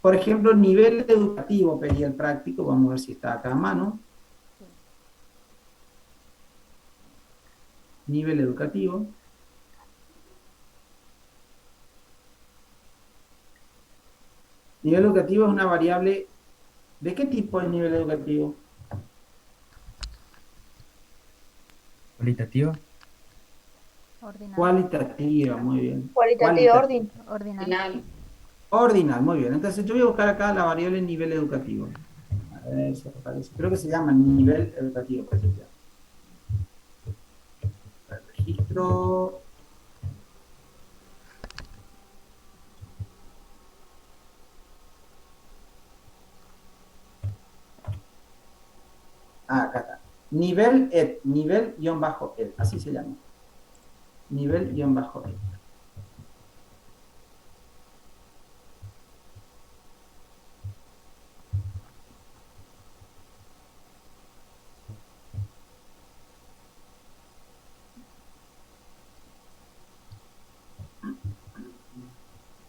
Por ejemplo, nivel educativo, pedí el práctico, vamos a ver si está acá a mano. Nivel educativo. Nivel educativo es una variable. ¿De qué tipo es nivel educativo? ¿Cualitativa? Ordinal. Cualitativa, muy bien. Cualitativa, Ordinal. Ordinal, muy bien. Entonces yo voy a buscar acá la variable nivel educativo. A ver si aparece. Creo que se llama nivel educativo. Pues, ya. Registro. Acá está. Nivel-ed, así se llama. Nivel-ed.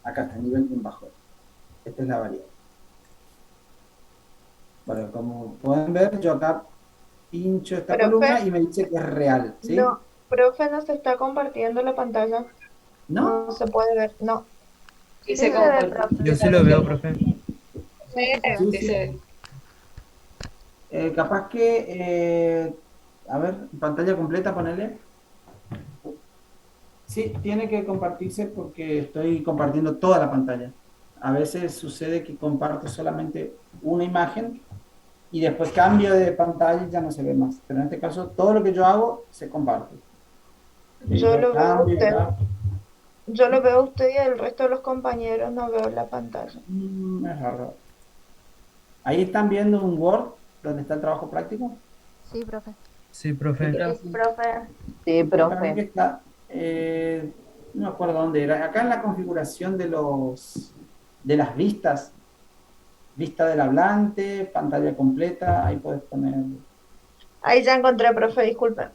Acá está, nivel-ed. Esta es la variable. Bueno, como pueden ver, yo acá pincho esta columna y me dice que es real, ¿sí? No, profe, no se está compartiendo la pantalla. ¿No? No se puede ver, no. Sí se ve, comparte. profe. Yo sí lo veo, profe. Sí, sí. Capaz que, a ver, pantalla completa, ponele. Sí, tiene que compartirse porque estoy compartiendo toda la pantalla. A veces sucede que comparto solamente una imagen y después cambio de pantalla y ya no se ve más. Pero en este caso, todo lo que yo hago se comparte. Yo lo veo a Cambio, usted. cambio. Yo lo veo a usted y el resto de los compañeros no veo la pantalla. Es raro. Ahí están viendo un Word donde está el trabajo práctico. Sí, profe. Sí, profe. Profe. Sí, Para mí que profe. está, no me acuerdo dónde era. Acá en la configuración de las vistas, vista del hablante, pantalla completa, ahí puedes poner. Ahí ya encontré, profe, disculpe.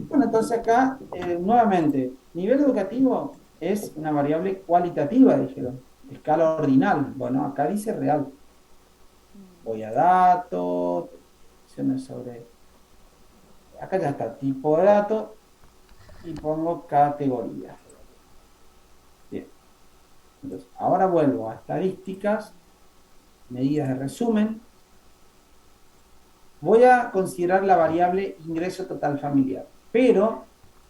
Bueno, entonces acá, nuevamente, nivel educativo es una variable cualitativa, dijeron. Escala ordinal. Bueno, acá dice real. Voy a datos, opciones sobre. Acá ya está, tipo de datos y pongo categoría. Bien. Entonces, ahora vuelvo a estadísticas, medidas de resumen. Voy a considerar la variable ingreso total familiar, pero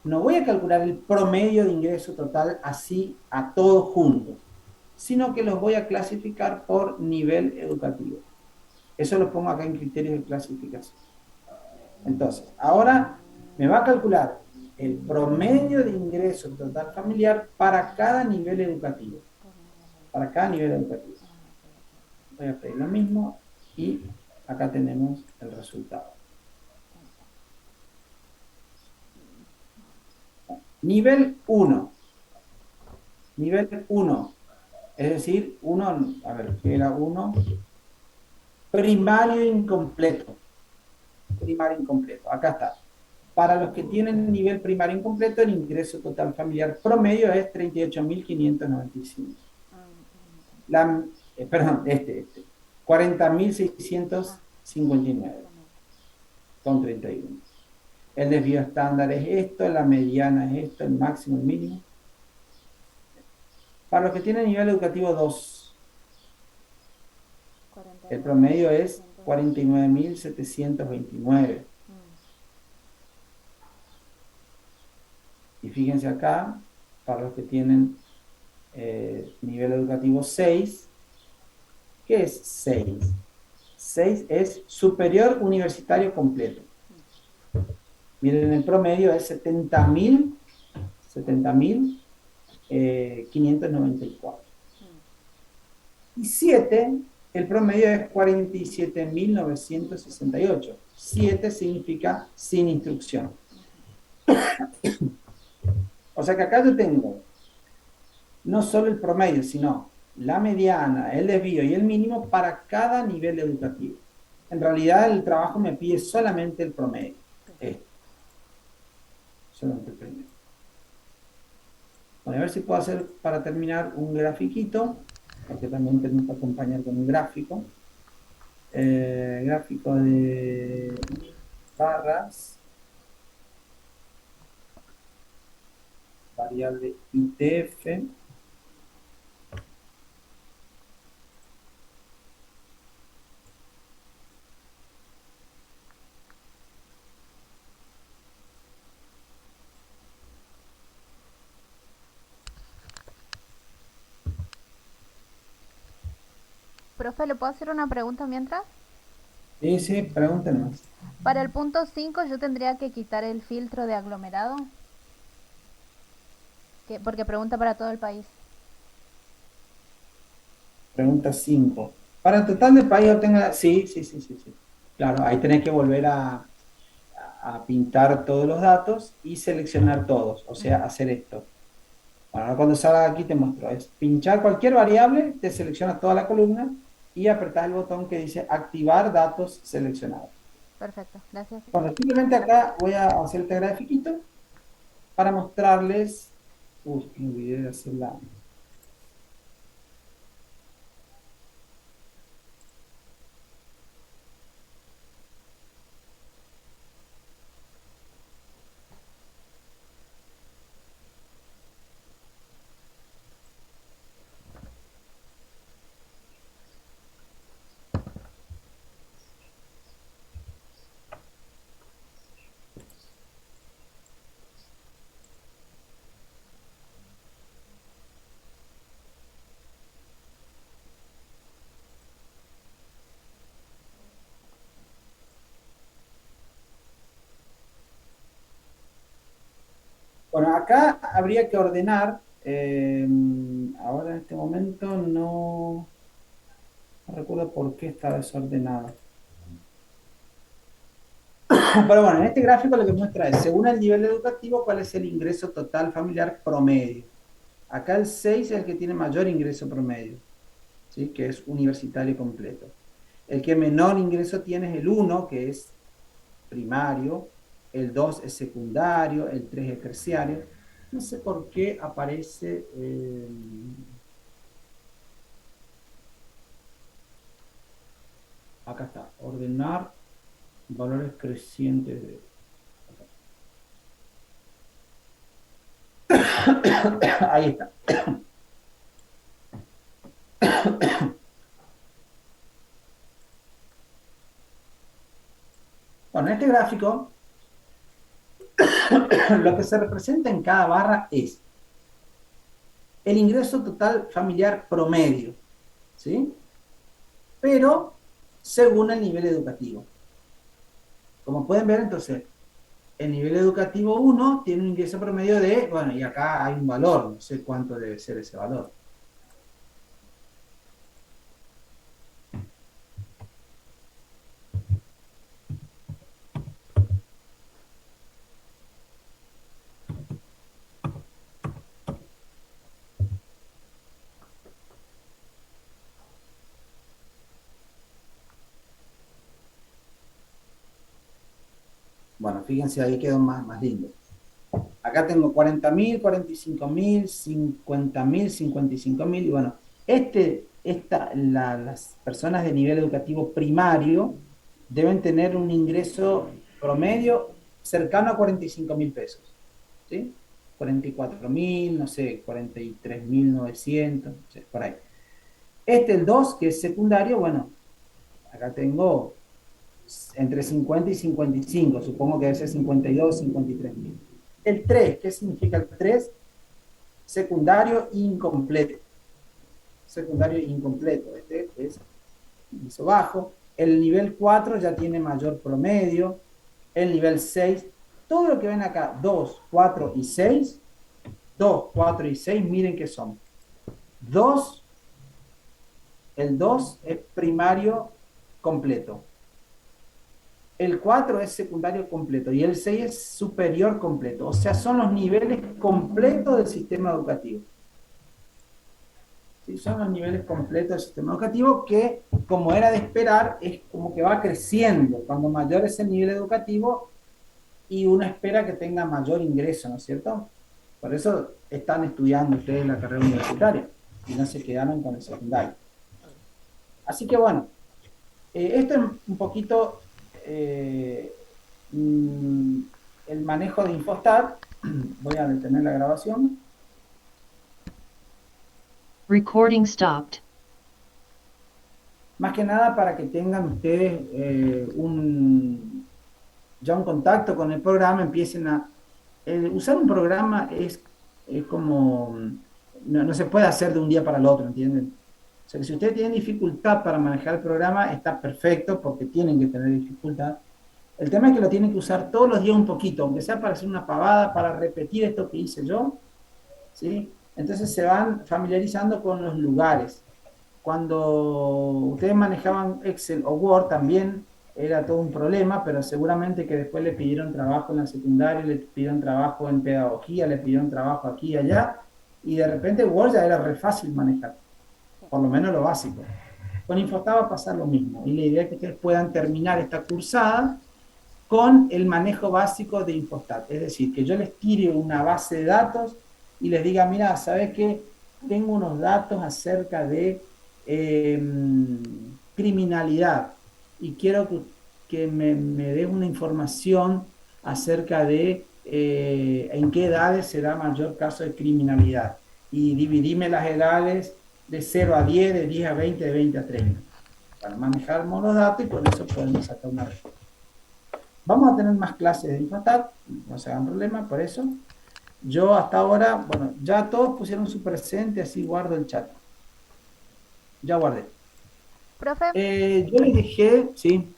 no voy a calcular el promedio de ingreso total así a todos juntos, sino que los voy a clasificar por nivel educativo. Eso lo pongo acá en criterios de clasificación. Entonces, ahora me va a calcular el promedio de ingreso total familiar para cada nivel educativo. Para cada nivel educativo. Voy a pedir lo mismo y acá tenemos el resultado. Nivel 1. Nivel 1. Es decir, 1, a ver, ¿qué era 1? Primario incompleto. Primario incompleto. Acá está. Para los que tienen nivel primario incompleto, el ingreso total familiar promedio es 38.595. Perdón, 40.659 con 31. El desvío estándar es esto, la mediana es esto, el máximo, el mínimo. Para los que tienen nivel educativo 2, El promedio es 49.729. Y fíjense acá, para los que tienen nivel educativo 6, ¿qué es 6? 6 es superior universitario completo. Miren, el promedio es 70.594. Y 7, el promedio es 47.968. 7 significa sin instrucción. O sea que acá yo tengo no solo el promedio, sino la mediana, el desvío y el mínimo para cada nivel educativo. En realidad el trabajo me pide solamente el promedio. Solamente el promedio. Bueno, a ver si puedo hacer para terminar un grafiquito, porque también tenemos que acompañar con un gráfico. Gráfico de barras. Variable ITF. Profe, ¿le puedo hacer una pregunta mientras? Sí, pregúntenos. Para el punto 5 yo tendría que quitar el filtro de aglomerado. Porque pregunta para todo el país. Pregunta 5. Para el total del país obtenga... Sí. Claro, ahí tenés que volver a pintar todos los datos y seleccionar todos, o sea, hacer esto. Bueno, ahora cuando salga aquí te muestro. Es pinchar cualquier variable, te selecciona toda la columna y apretar el botón que dice activar datos seleccionados. Perfecto, gracias. Bueno, simplemente acá voy a hacer este grafiquito para mostrarles... me olvidé de hacer la... Bueno, acá habría que ordenar, ahora en este momento no recuerdo por qué está desordenado. Pero bueno, en este gráfico lo que muestra es, según el nivel educativo, cuál es el ingreso total familiar promedio. Acá el 6 es el que tiene mayor ingreso promedio, ¿sí? Que es universitario completo. El que menor ingreso tiene es el 1, que es primario, el 2 es secundario, el 3 es terciario. No sé por qué aparece... acá está, ordenar valores crecientes de... Ahí está. Bueno, en este gráfico, lo que se representa en cada barra es el ingreso total familiar promedio, ¿sí? Pero según el nivel educativo. Como pueden ver, entonces, el nivel educativo 1 tiene un ingreso promedio de, bueno, y acá hay un valor, no sé cuánto debe ser ese valor. Bueno, fíjense, ahí quedó más lindo. Acá tengo 40.000, 45.000, 50.000, 55.000. Y bueno, las personas de nivel educativo primario deben tener un ingreso promedio cercano a 45.000 pesos. ¿Sí? 44.000, no sé, 43.900, no sé, por ahí. El 2, que es secundario, bueno, Acá tengo entre 50 y 55, supongo que debe ser 52, 53 mil. El 3, ¿qué significa el 3? Secundario incompleto. Secundario incompleto, este es piso bajo. El nivel 4 ya tiene mayor promedio. El nivel 6, todo lo que ven acá, 2, 4 y 6, 2, 4 y 6, miren qué son. 2, el 2 es primario completo. El 4 es secundario completo y el 6 es superior completo. O sea, son los niveles completos del sistema educativo. ¿Sí? Son los niveles completos del sistema educativo que, como era de esperar, es como que va creciendo. Cuando mayor es el nivel educativo y uno espera que tenga mayor ingreso, ¿no es cierto? Por eso están estudiando ustedes la carrera universitaria y no se quedaron con el secundario. Así que bueno, esto es un poquito el manejo de Infostat. Voy a detener la grabación. Recording stopped. Más que nada para que tengan ustedes ya un contacto con el programa, empiecen a... usar un programa es como... No se puede hacer de un día para el otro, ¿entienden? O sea, que si ustedes tienen dificultad para manejar el programa, está perfecto porque tienen que tener dificultad. El tema es que lo tienen que usar todos los días un poquito, aunque sea para hacer una pavada, para repetir esto que hice yo, ¿sí? Entonces se van familiarizando con los lugares. Cuando ustedes manejaban Excel o Word también era todo un problema, pero seguramente que después le pidieron trabajo en la secundaria, le pidieron trabajo en pedagogía, le pidieron trabajo aquí y allá, y de repente Word ya era re fácil manejar, por lo menos lo básico. Con Infostat va a pasar lo mismo, y la idea es que ustedes puedan terminar esta cursada con el manejo básico de Infostat, es decir, que yo les tire una base de datos y les diga, mira, ¿sabes qué? Tengo unos datos acerca de criminalidad y quiero que me des una información acerca de en qué edades se da mayor caso de criminalidad y dividime las edades de 0 a 10, de 10 a 20, de 20 a 30 para manejar los datos y con eso podemos sacar una respuesta. Vamos a tener más clases de Infostat, no se hagan problema por eso. Yo hasta ahora, bueno, ya todos pusieron su presente, así guardo el chat. Ya guardé. Profe, Yo les dejé, sí.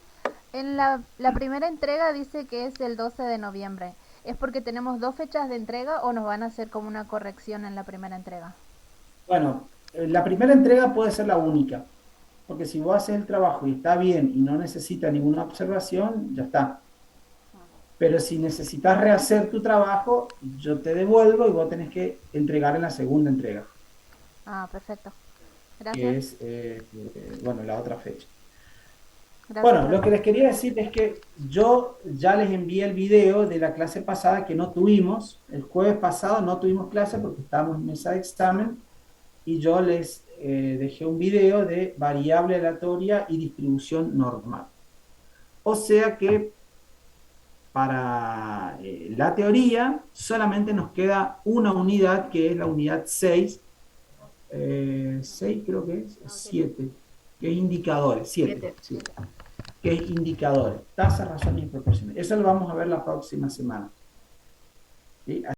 en la primera entrega dice que es el 12 de noviembre. ¿Es porque tenemos 2 fechas de entrega o nos van a hacer como una corrección en la primera entrega? Bueno, la primera entrega puede ser la única, porque si vos haces el trabajo y está bien y no necesita ninguna observación, ya está. Pero si necesitas rehacer tu trabajo, yo te devuelvo y vos tenés que entregar en la segunda entrega. Ah, perfecto. Que Gracias. es, bueno, la otra fecha. Gracias, Bueno, profe. lo que les quería decir es que yo ya les envié el video de la clase pasada que no tuvimos. El jueves pasado no tuvimos clase porque estábamos en mesa de examen y yo les dejé un video de variable aleatoria y distribución normal. O sea que para la teoría solamente nos queda una unidad que es la unidad 6, 6 creo que es, 7, que es indicadores, 7, que es indicadores, tasa, razón y proporciones. Eso lo vamos a ver la próxima semana. ¿Sí?